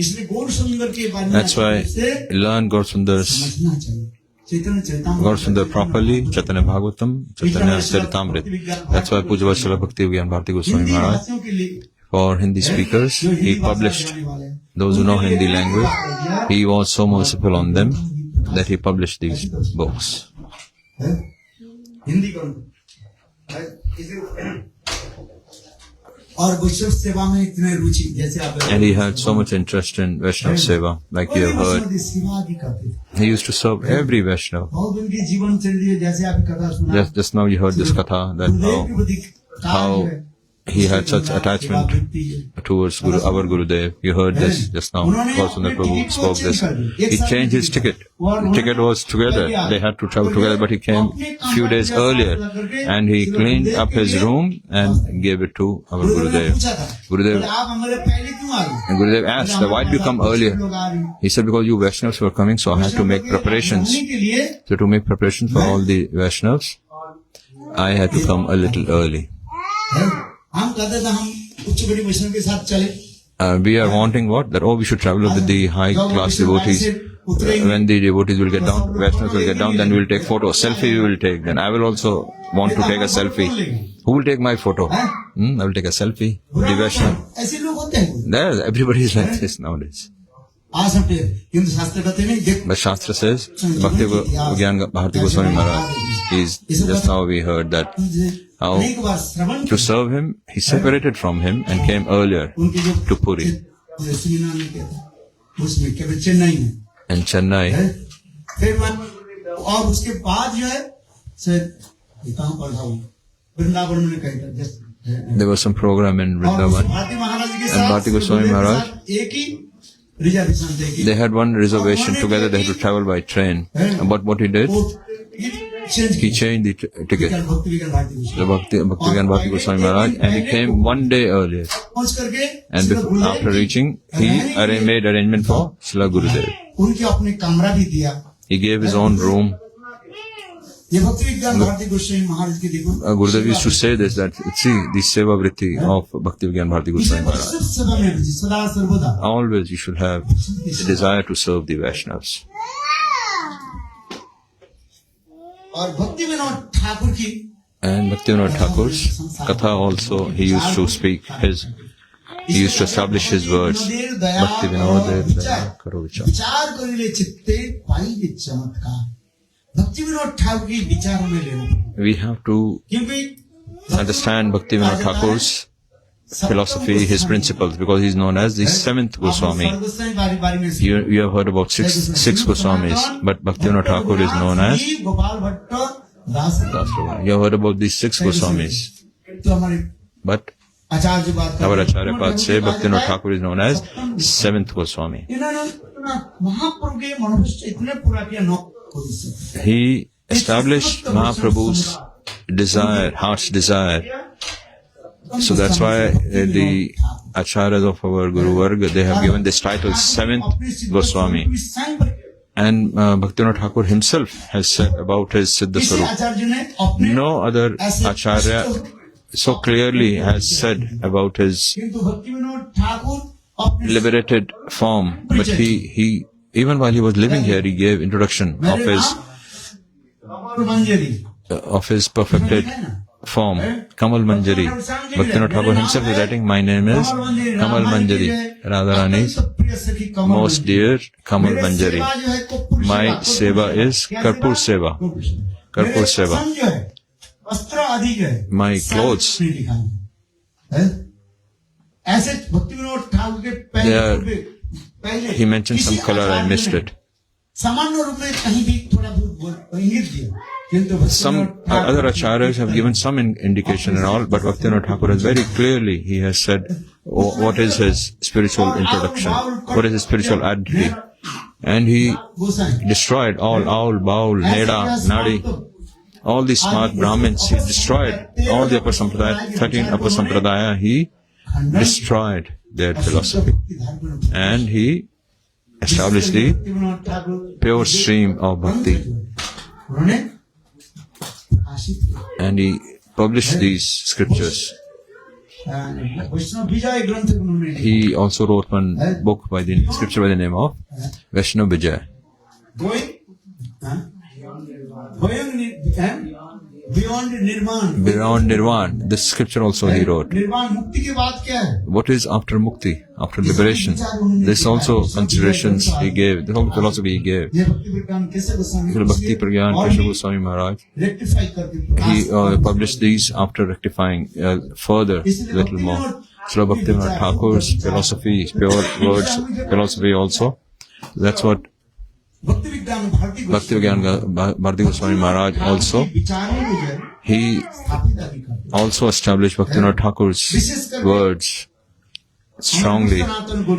इसलिए गौर सुंदर के बारे में That's why से learn Gaur Sundar's समझना चाहिए चैतन्य Charitamrita Gaur Sundar properly, Chaitanya Bhagavatam, Chaitanya Charitamrita. That's why Puja Vatsala Bhakti Vigyan Bharati Goswami Hindi Maharaj, भाषियों के लिए for Hindi speakers, जो he हिंदी भाषा published, जानने वाले हैं, those who know Hindi language, he was so merciful on them that he published these books. हैं? हिंदी कौन और वैष्णव सेवा में इतने रुचि जैसे आप And he had so much interest in Vaishnava Seva, like you have heard. Shivaji करते थे He used to serve every Vaishnava. बहुत उनकी जीवन चरित्र जैसे आप कथा सुना Just now you heard this katha, that गुरुदेव के प्रति how he had such attachment towards our Gurudev. You heard this just now. Gaur Sundar Prabhu spoke this. He changed his ticket. The ticket was together. They had to travel together, but he came a few days earlier and he cleaned up his room and gave it to our Gurudev. Gurudev, आप हमारे पहले क्यों आ गए and Gurudev asked, why did you come earlier? He said, because you Vaishnavas were coming, so I had to make preparations. के लिए So to make preparations for all the Vaishnavas, I had to come a little early. हम कहते थे हम उच्च कोटि वैष्णव के साथ चले We are wanting what? That, we should travel with the high class devotees. When the devotees will get down, Vaishnavas will get down, then we will take photos. Selfie we will take. Then I will also want to take a selfie. Who will take my photo? I will take a selfie with the Vaishnava. ऐसे लोग होते हैं Everybody is like this nowadays. आज हम हिंदू शास्त्र कहते हैं देख But Shastra says, Bhakti Vigyan Bharati Goswami Maharaj, just now we heard that how अनेक बार श्रवण to serve him, he separated from him and came earlier उनके जो to Puri सेमिनार में कहते उसमें केवल चेन्नई में and Chennai. फिर मैं और उसके बाद जो है सर ये कहाँ पढ़ा हूँ वृंदावन में कहीं था just There was some program in और Vrindavan. भारती महाराज के And साथ Bharati Goswami गुरुदेव के Maharaj, साथ एक ही रिजर्वेशन थे they had one reservation together, they had to travel by train. But what he did, he changed the ticket. भक्ति विज्ञान Bharti Goswami The Bhakti Vigyan Bharati Goswami Maharaj, and he came one day earlier. पहुंच करके And after reaching, he made arrangement for Srila Gurudev. उनके अपने कमरा भी दिया He gave his own room. ये भक्ति विज्ञान भारती गोस्वामी महाराज के देखो Gurudev used to say this, that see the seva vritti of Bhakti Vigyan Bharati Goswami Maharaj. सब सदा में रुचि, सदा सर्वदा Always you should have the desire to serve the Vaishnavas. और भक्ति विनोद ठाकुर की And Bhaktivinoda Thakur's Katha also, he used to speak he used to establish his words. Bhaktivinoda Daya Karo Vichar. विचार करिले चित्ते पाइले चमत्कार भक्ति विनोद ठाकुर की विचारों में ले लो We have to क्योंकि understand Bhaktivinoda Thakur's philosophy, his principles, because he is known as the seventh Goswami. सर्वस्वी बारी बारी में You have heard about six Goswamis, but Bhaktivinoda Thakur is known as Gopal Bhatt Das You have heard about these six Goswamis, तो हमारे but आचार्य जी बात our Acharya Pad say Bhaktivinoda Thakur is known as seventh Goswami. इन्होंने महाप्रभु के मनोभिष्ट इतने पूरा किया नौ He established Mahaprabhu's desire, heart's desire. So that's why the Acharyas of our Guru Varga, they have given this title seventh Goswami. And Bhaktivinoda Thakur himself has said about his Siddha Swarup. No other Acharya so clearly has said about his liberated form. But he even while he was living here, he gave introduction of his perfected form, Kamal Manjari. Bhaktivinoda Thakur himself is writing, my name is Kamal Manjari, Radharani's most dear Kamal Manjari. My seva is Karpur Seva. Karpur Seva. My clothes, he mentioned some color, I missed it. सामान्य रूप में कहीं भी थोड़ा बहुत इंगित दिया, किंतु Some other acharyas have given some indication and all, but Bhaktivinoda Thakur has very clearly, he has said what is his spiritual introduction, what is his spiritual identity. And he destroyed all Aul, Baul, Neda, Nadi, all these smart Brahmins. He destroyed all the upper sampradaya, 13 upper sampradaya, he destroyed their philosophy. And he established the pure stream of bhakti. And he published these scriptures. He also wrote one book by the scripture by the name of Vaishnava Vijay. Beyond Nirvana, this scripture also he wrote. What is after mukti, after liberation? This also considerations he gave, the whole philosophy he gave. Bhakti Pragyan Krishna Goswami Maharaj, he published these after rectifying further little more. Srila Bhaktivinoda Thakur's philosophy, pure words philosophy also. That's what Bhaktivinoda Bharati Goswami Maharaj also, he also established Bhaktivinoda Thakur's words strongly,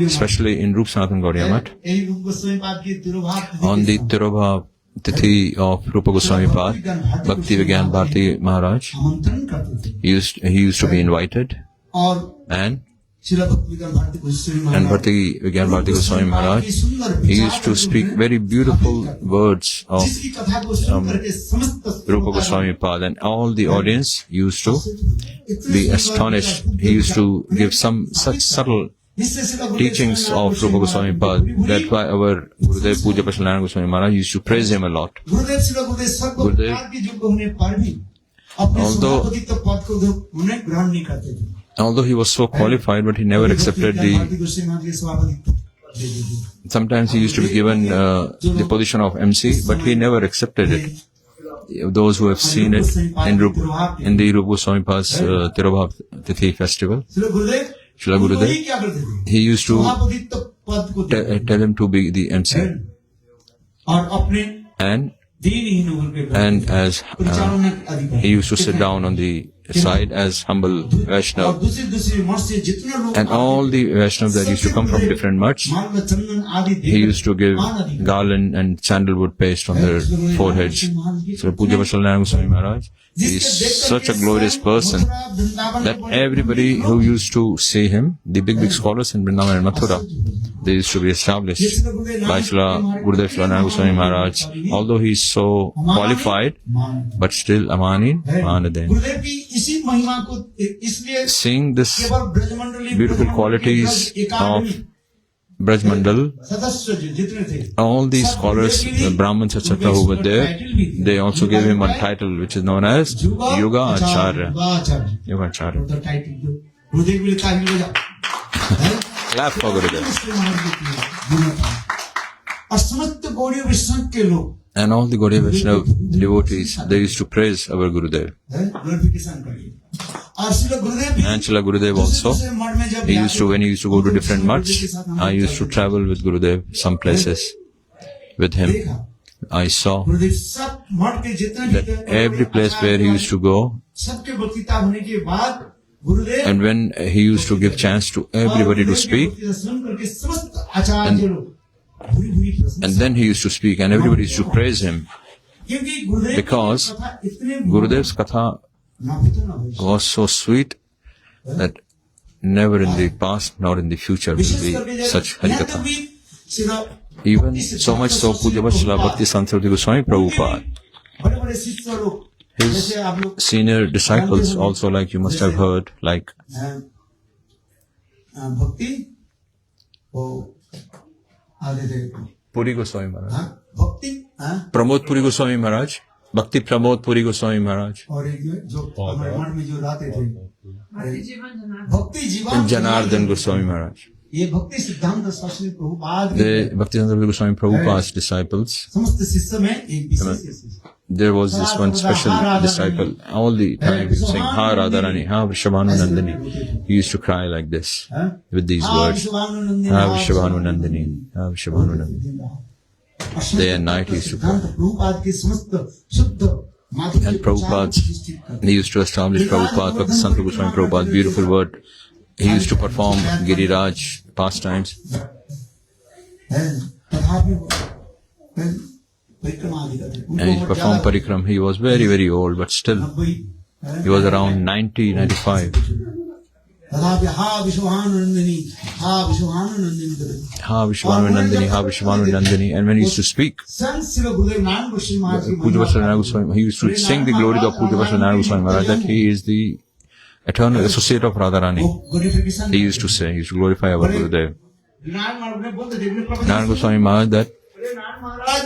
especially in Rup Sanatan Gaudiya Math. On the Tirobha Tithi of Rupa Goswami Pad, Bhakti Vigyan Bharati Maharaj, he used to be invited, and Bhakti Vigyan Bharati Goswami Maharaj, he used to speak very beautiful words of Rupa Goswami Pad, and all the audience used to be astonished. He used to give some such subtle teachings of Rupa Goswami Pad, that why our Gurudev Puja Pashanarayana Goswami Maharaj used to praise him a lot. Gurudev, although he was so qualified, but he never accepted sometimes he used to be given the position of MC, but he never accepted it. Those who have seen it in the Rupa Goswami Pad's Tirobha Tithi festival, Srila Gurudev, he used to tell him to be the MC. And as he used to sit down on the side as humble Vaishnav, and all the Vaishnavas that used to come from different mutts, he used to give garland and sandalwood paste on their foreheads. So Puja Vaishnava Goswami Maharaj is such a glorious person that everybody who used to see him, the big scholars in Vrindavan and Mathura, they used to be established by Srila Gurudev Srila Goswami Maharaj. Although he is so qualified, but still Amanin Manadain. Seeing this beautiful qualities of Braj Mandal, all these scholars, the Brahmins, etc. who were there, they also gave him one title which is known as Yuga Acharya. Yuga Acharya. Clap for Gurudev. And all the Gaudiya Vaishnava devotees, they used to praise our Gurudev. And Srila Gurudev also, when he used to go to different mutts, I used to travel with Gurudev some places with him. I saw that every place where he used to go, and when he used to give chance to everybody to speak, and then he used to speak and everybody used to praise him, because Gurudev's katha was so sweet that never in the past nor in the future will be such Harikatha. Even so much so, Pujapat Srila Bhakti Saraswati Goswami Prabhupada, his senior disciples also, like you must have heard, like Puri Goswami Maharaj, Pramod Puri Goswami Maharaj, Bhakti Pramod Puri Goswami Maharaj, Janardhan Goswami Maharaj. The Bhaktisiddhanta Goswami Prabhupada's disciples, there was this one special disciple, all the time he was saying, Ha Radharani, Ha Vrishabhanu Nandini. He used to cry like this, with these words, Ha Vrishabhanu Nandini, Ha Vrishabhanu Nandini. Day and night he used to pray. Prabhupada के समस्त शुद्ध माधुर्य And Prabhupada, he used to establish Prabhupada, Bhakti Santa Goswami Prabhupada, beautiful word. He used to perform Giriraj pastimes. तथापि वो परिक्रमा आदि करते And he performed parikram. He was very, very old, but still, he was around 90, 95. तथापि हा विश्वानंदिनी हा विश्वानंदिनी करते Ha Vishwanu Nandini, Ha Vishwanu Nandini. And when he used to speak, संत श्री गुरुदेव नारायण गोस्वामी महाराज की Puja Vasalana Goswami, he used to sing the glory of Puja Vasalana Goswami Maharaj, that he is the eternal associate of Radharani. glorification He used to say, he used to glorify our Gurudev. Narayan Maharaj ने बोलते थे अपने प्रभु Narayana Goswami Maharaj, that Narayan Maharaj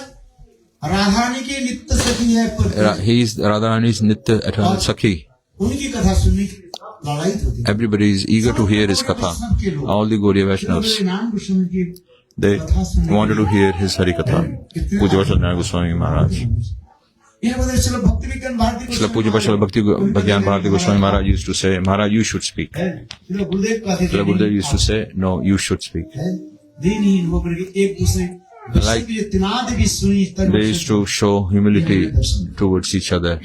Radharani के नित्य सखी है पर he is Radharani's Nitya eternal Sakhi. उनकी कथा सुनने की लड़ाई होती है Everybody is eager to hear his katha. All the Gaudiya Vaishnavas, Narayan Goswami की they wanted to hear his Hari Katha. Puja Vasalana Goswami Maharaj. ये बदले चलो भक्ति विज्ञान Bharti Srila Puja Vasalana Bhakti Bhagyan Bharati Goswami Maharaj used to say, Maharaj, you should speak. चलो गुरुदेव कहते Srila Gurudev used to say, no, you should speak. दीनहीन होकर के एक दूसरे Like, की तिनाद भी सुनी तब they used to show humility towards each other.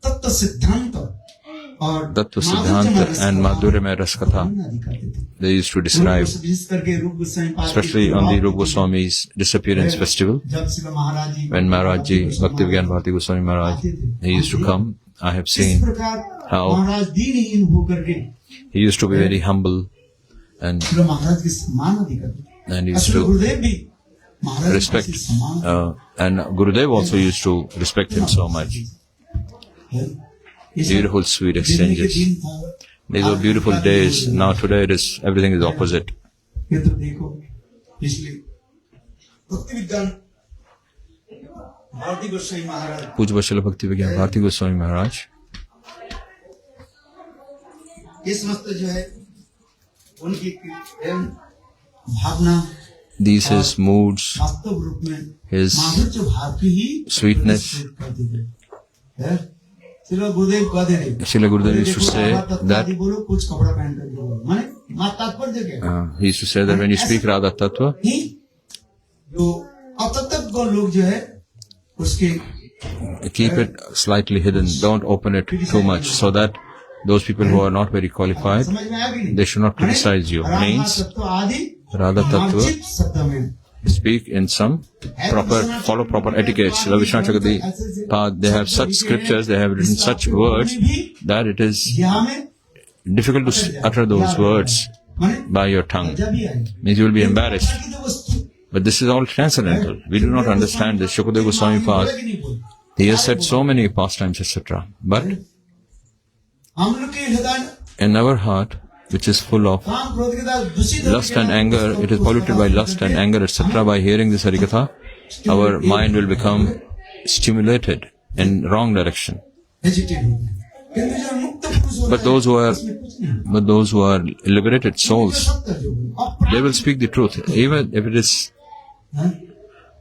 तत्व सिद्धांत और Tattva Siddhanta and Madhurya Ras Katha, they used to describe, विशेष करके रूप गोस्वामी पाद especially on the Rupa Goswami's disappearance festival, जब श्री महाराज जी when Maharaj Ji, Bhakti Vigyan Bharati Goswami Maharaj, he used to come. I have इस seen प्रकार how महाराज दीनहीन होकर के he used to be very humble and Shri Maharaj के सम्मान अधिकार he used श्री to गुरुदेव भी महाराज respect, के सम्मान and Gurudev also used to respect him so much. Beautiful, sweet exchanges. These were beautiful days. Now today everything is opposite. ये तो देखो इसलिए भक्ति विज्ञान भारती गोस्वामी महाराज Puja Vasalana Bhakti Vigyan Bharati Goswami Maharaj, ये समस्त जो है उनकी एवं भावना these his moods, वास्तव रूप में his माधुर्य भाव की ही sweetness. करते थे चलो गुरुदेव कह दे रहे Srila Gurudev used to say that, बोलो कुछ कपड़ा पहन कर बोलो माने मां तात्पर्य क्या he used to say that when you speak Radha Tattva, ही जो अतत्व लोग जो है उसके keep it slightly hidden. Don't open it too much so that those people who are not very qualified, समझ में आ गई they should not criticize you. Means, तत्व आदि Radha Tattva, मार्जित शब्द में speak in some proper, follow proper etiquettes. Srila Vishwanath Chakravarti, they have such scriptures, they have written such words that it is यहाँ में difficult to utter those words माने by your tongue. जब भी आई Means you will be embarrassed. की जो वस्तु But this is all transcendental. We do not understand this. Shukadeva Goswami Pad, he has said so many pastimes, etc. But हम लोग के हृदय in our heart, which is full of काम क्रोध के साथ दूषित lust and anger, it is polluted by lust and anger, etc. By hearing this Harikatha, our mind will become stimulated in wrong direction. Agitate हो गए किंतु जो मुक्त पुरुष होता But those who are liberated souls, सत्य जो they will speak the truth, even if it is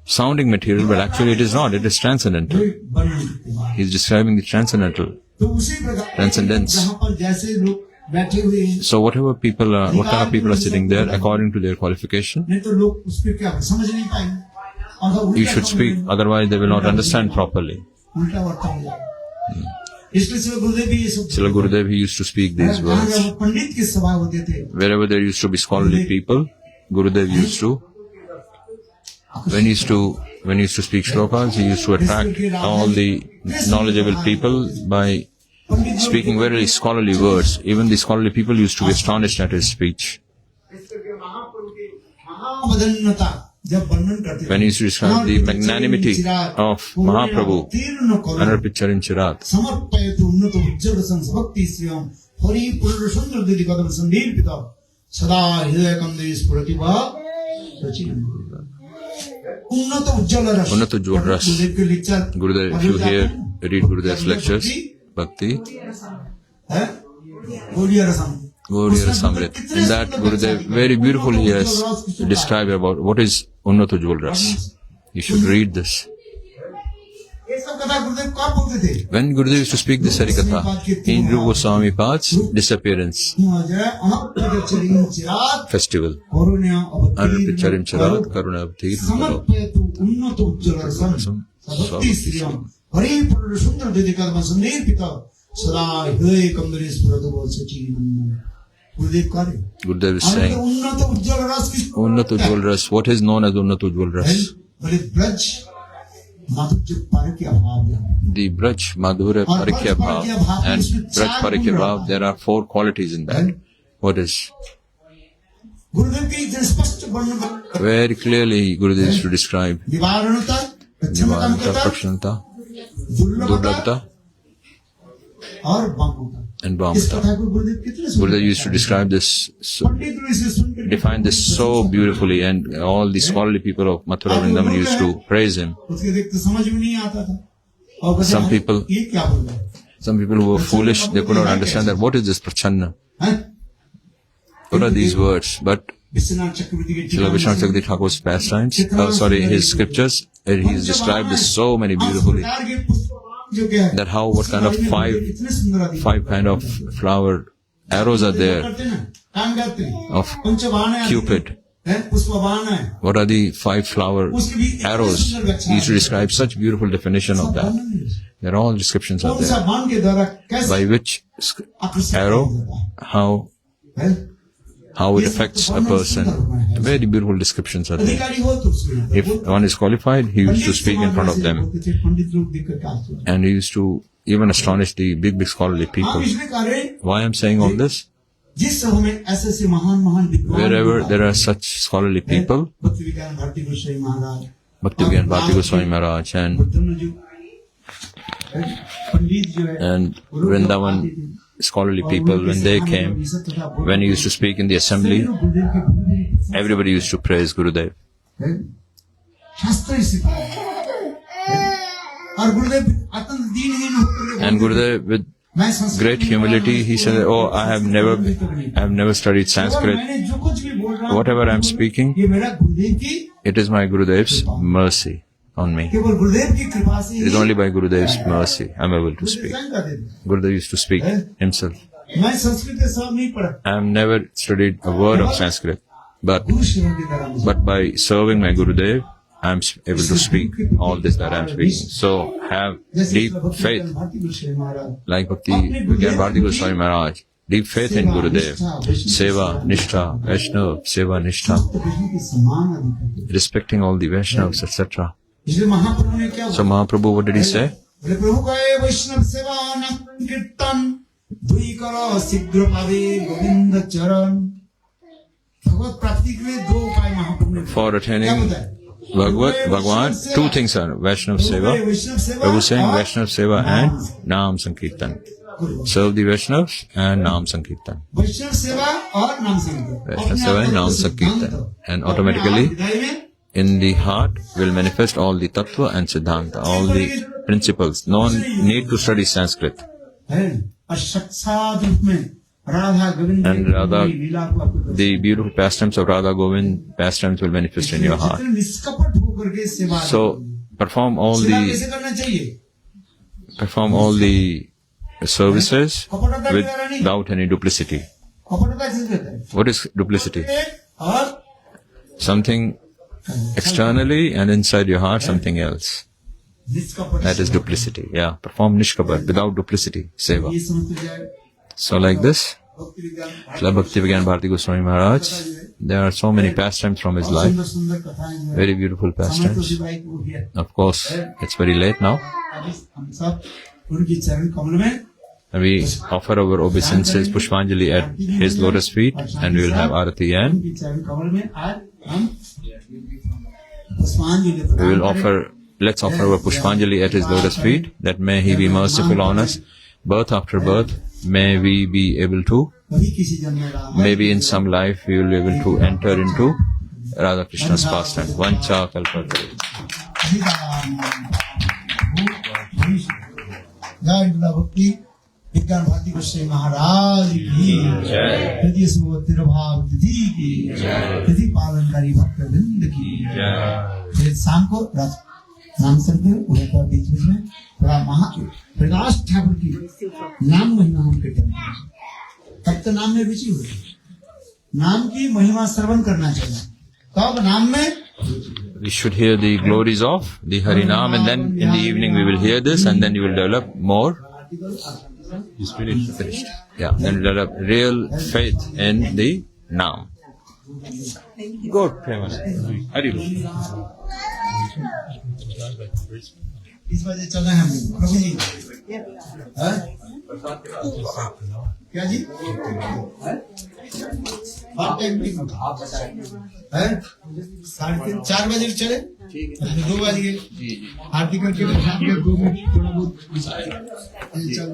sounding material, but actually it is not. It is transcendental. वर्णन करते हैं He is describing the transcendental. तो उसी प्रकार Transcendence. जहाँ पर जैसे लोग बैठे हुए हैं So whatever people are, what kind of people are sitting there, according to their qualification, नहीं तो लोग उस पर क्या समझ नहीं पाएंगे और तो you उल्टा should speak. Otherwise, they will not understand properly. उल्टा वर्ता हो जाएगा इसलिए श्री गुरुदेव भी ये सब Srila Gurudev, he used to speak these जहाँ words. जहाँ पंडित की सभा होते थे Wherever there used to be scholarly people, Gurudev used to, when he used to speak shlokas, he used to attract all the knowledgeable people by speaking very scholarly words. Even the scholarly people used to be astonished at his speech. महाप्रभु की महामदन्यता जब वर्णन करते थे When he used to describe the magnanimity of Mahaprabhu, another picture in Chirat, समर्पयतु उन्नत उज्ज्वल संभक्ति श्रियम हरि पुरुष सुंदर दिदि कदम संदीपित सदा हृदय कंदे स्फुरति वा उन्नत उज्ज्वल रस Unnat Ujjwal Ras. गुरुदेव के lecture Gurudev, if you read Gurudev's lectures, Bhakti, है गौड़िया रसम Gaudiya Rasamrit. In that, Gurudev very beautifully he has described about what is Unnat Ujjwal Ras. You should read this. ये सब कथा गुरुदेव कब बोलते थे? When Gurudev used to speak this Harikatha, in Rupa Goswami Pad's disappearance festival, Anupicharim Charat Karuna Abdhir समर्पयतु उन्नत उज्ज्वल रसम भक्ति श्रियम हरि पुरुष सुंदर दिदिकर्म संदीपित सदा हृदय कमरे स्फुरतु सचिनंदन। गुरुदेव कह रहे Gurudev is saying, उन्नत उज्ज्वल रस की Unnat Ujjwal Ras, what is known as Unnat Ujjwal Ras? बड़े ब्रज माधुर्य पर के अभाव है। The Braj, Madhurya, Parikya Bhav, and Braj, Parikya Bhav, there are 4 qualities in that. What is? गुरुदेव की इतने स्पष्ट वर्णन Very clearly Gurudev used to describe निवारणता, Nivaranta, Prakshanata, Durlabhta, और बामुता and इस Bhamata. कथा को गुरुदेव कितने सुंदर Gurudev used to describe this, so, पंडित लोग इसे सुनकर define this so beautifully, and all the scholarly people of Mathura Vrindavan used to praise him. उसके देखते समझ में नहीं आता था और कहते Some हैं, people- ये क्या बोल रहा है? Some people who were foolish, they could not understand that what is this Prachanna? हैं? What are these words? But Vishwanath चक्रवर्ती के Srila Vishwanath Chakravarti Thakur's pastimes, his scriptures, he has described this so many beautifully. प्रकार के पुष्पवान जो क्या है? That how, what kind of इतने सुंदर आदि five kind of flower arrows are there करते हैं ना, काम करते हैं of पंचबाण है, Cupid. हैं? पुष्पबाण है, What are the 5 flower उसके भी इतने arrows? सुंदर He गच्छा used to describe such beautiful definition of that. There are all descriptions कौन are सा there. बाण के द्वारा कैसे By which आकर्षित arrow, किया जाता how है? it affects a person. Very beautiful descriptions are there. अधिकारी हो तो उसमें If one is qualified, he used to speak in front of them. पंडित लोग देखकर क्या सोचते हैं? And he used to even astonish the big scholarly हम people. इसलिए कह रहे हैं, Why I'm saying all this? जिस सभा में ऐसे ऐसे महान महान विद्वान Wherever there are such scholarly people, भक्ति विज्ञान भारती गोस्वामी महाराज Bhaktivedanta Bharati Goswami Maharaj and Buddhan जो पंडित जो है Vrindavan scholarly people, when they came, when he used to speak in the assembly, everybody used to praise Gurudev. शास्त्र इसी और गुरुदेव अत्यंत दीनहीन होकर And Gurudev, with मैं Sanskrit great humility, he said, "Oh, I have never studied Sanskrit. मैंने जो कुछ भी बोल रहा हूँ Whatever I'm speaking, ये मेरा गुरुदेव की it is my Gurudev's mercy on me. केवल गुरुदेव की कृपा से It is only by Gurudev's mercy I'm able to speak." Gurudev used to speak himself. मैं संस्कृत के सब नहीं पढ़ा I have never studied a word of Sanskrit, but गुरु सेवा के द्वारा मुझे by serving my Gurudev, I am able to speak all this that I am speaking. So have deep faith, Bharti Goswami Maharaj like Bhakti Vigyan Bharati Goswami Maharaj. Deep faith in Gurudev. Seva, Nishtha, Vaishnav, Seva, Nishtha. तो कृष्ण के समान अधिकारी Respecting all the Vaishnavas, etc. इसलिए महाप्रभु ने क्या So Mahaprabhu, what did he say? बोले प्रभु का ये वैष्णव सेवा न कीर्तन दुई करो शीघ्र पावे गोविंद चरण। भगवत प्राप्ति के लिए 2 उपाय महाप्रभु ने For attaining Bhagwan, 2 things are Vaishnav Seva. वैष्णव सेवा Prabhu saying Vaishnav Seva and Naam Sankirtan. Serve the Vaishnavs and Naam Sankirtan. वैष्णव सेवा और नाम संकीर्तन Vaishnav Seva and Naam Sankirtan. And automatically in the heart will manifest all the tattva and siddhanta, all the principles. No one need to study Sanskrit. है और साक्षात रूप में Radha Govind And Radha, की लीला को आपको the beautiful pastimes of Radha Govind pastimes will manifest in your heart. जितने निष्कपट होकर के सेवा So perform all सेवा the कैसे करना चाहिए services without any duplicity. कपटता किसे कहते हैं What is duplicity? और Something externally and inside your heart something else. निष्कपट That is duplicity. Yeah, perform nishkapat without duplicity. Seva. ये समझते जाए So like this, भक्ति विज्ञान Srila Bhakti Vigyan Bharati Goswami Maharaj, there are so many pastimes from his life, सुंदर सुंदर कथाएं जो है very beautiful समय तो pastimes. सिवाय को है Of course, it's very late now. अभी हम सब उनकी चरण कमल में And we offer our obeisances, Pushpanjali at his lotus feet, and we will have Arati and उनकी चरण कमल में आज हम पुष्पांजलि we will offer, let's offer our Pushpanjali at his lotus feet, that may he be merciful on us, birth after birth, may we be able to, कभी किसी जन्म में रहा maybe in some life we will be able to enter into Radha Krishna's pastime. Vancha kalpataru. जय भक्ति विज्ञान भारती गोस्वामी महाराज की हृदय सुबह तिरुभाव तिथि की तिथि पालनकारी भक्त वृंद की फिर शाम को नाम करते वहीं पर बीच में थोड़ा प्रकाश ठाकुर की नाम महिमा हम कीर्तन करें। तब तो नाम में रुचि होगी, नाम की महिमा श्रवण करना चाहिए, तब नाम में We should hear the glories of the Harinam, and then in the evening we will hear this, and then you will develop more. He's finished. Finished. Yeah, then develop real faith in the Naam. Good, Premanand. Hari Bol. इस वजह चल रहे हैं हम लोग। प्रभु जी हाँ? क्या जी आप टाइम पे है 3:30 4 बजे चले 2 बजे आरती करके 2 मिनट थोड़ा बहुत चल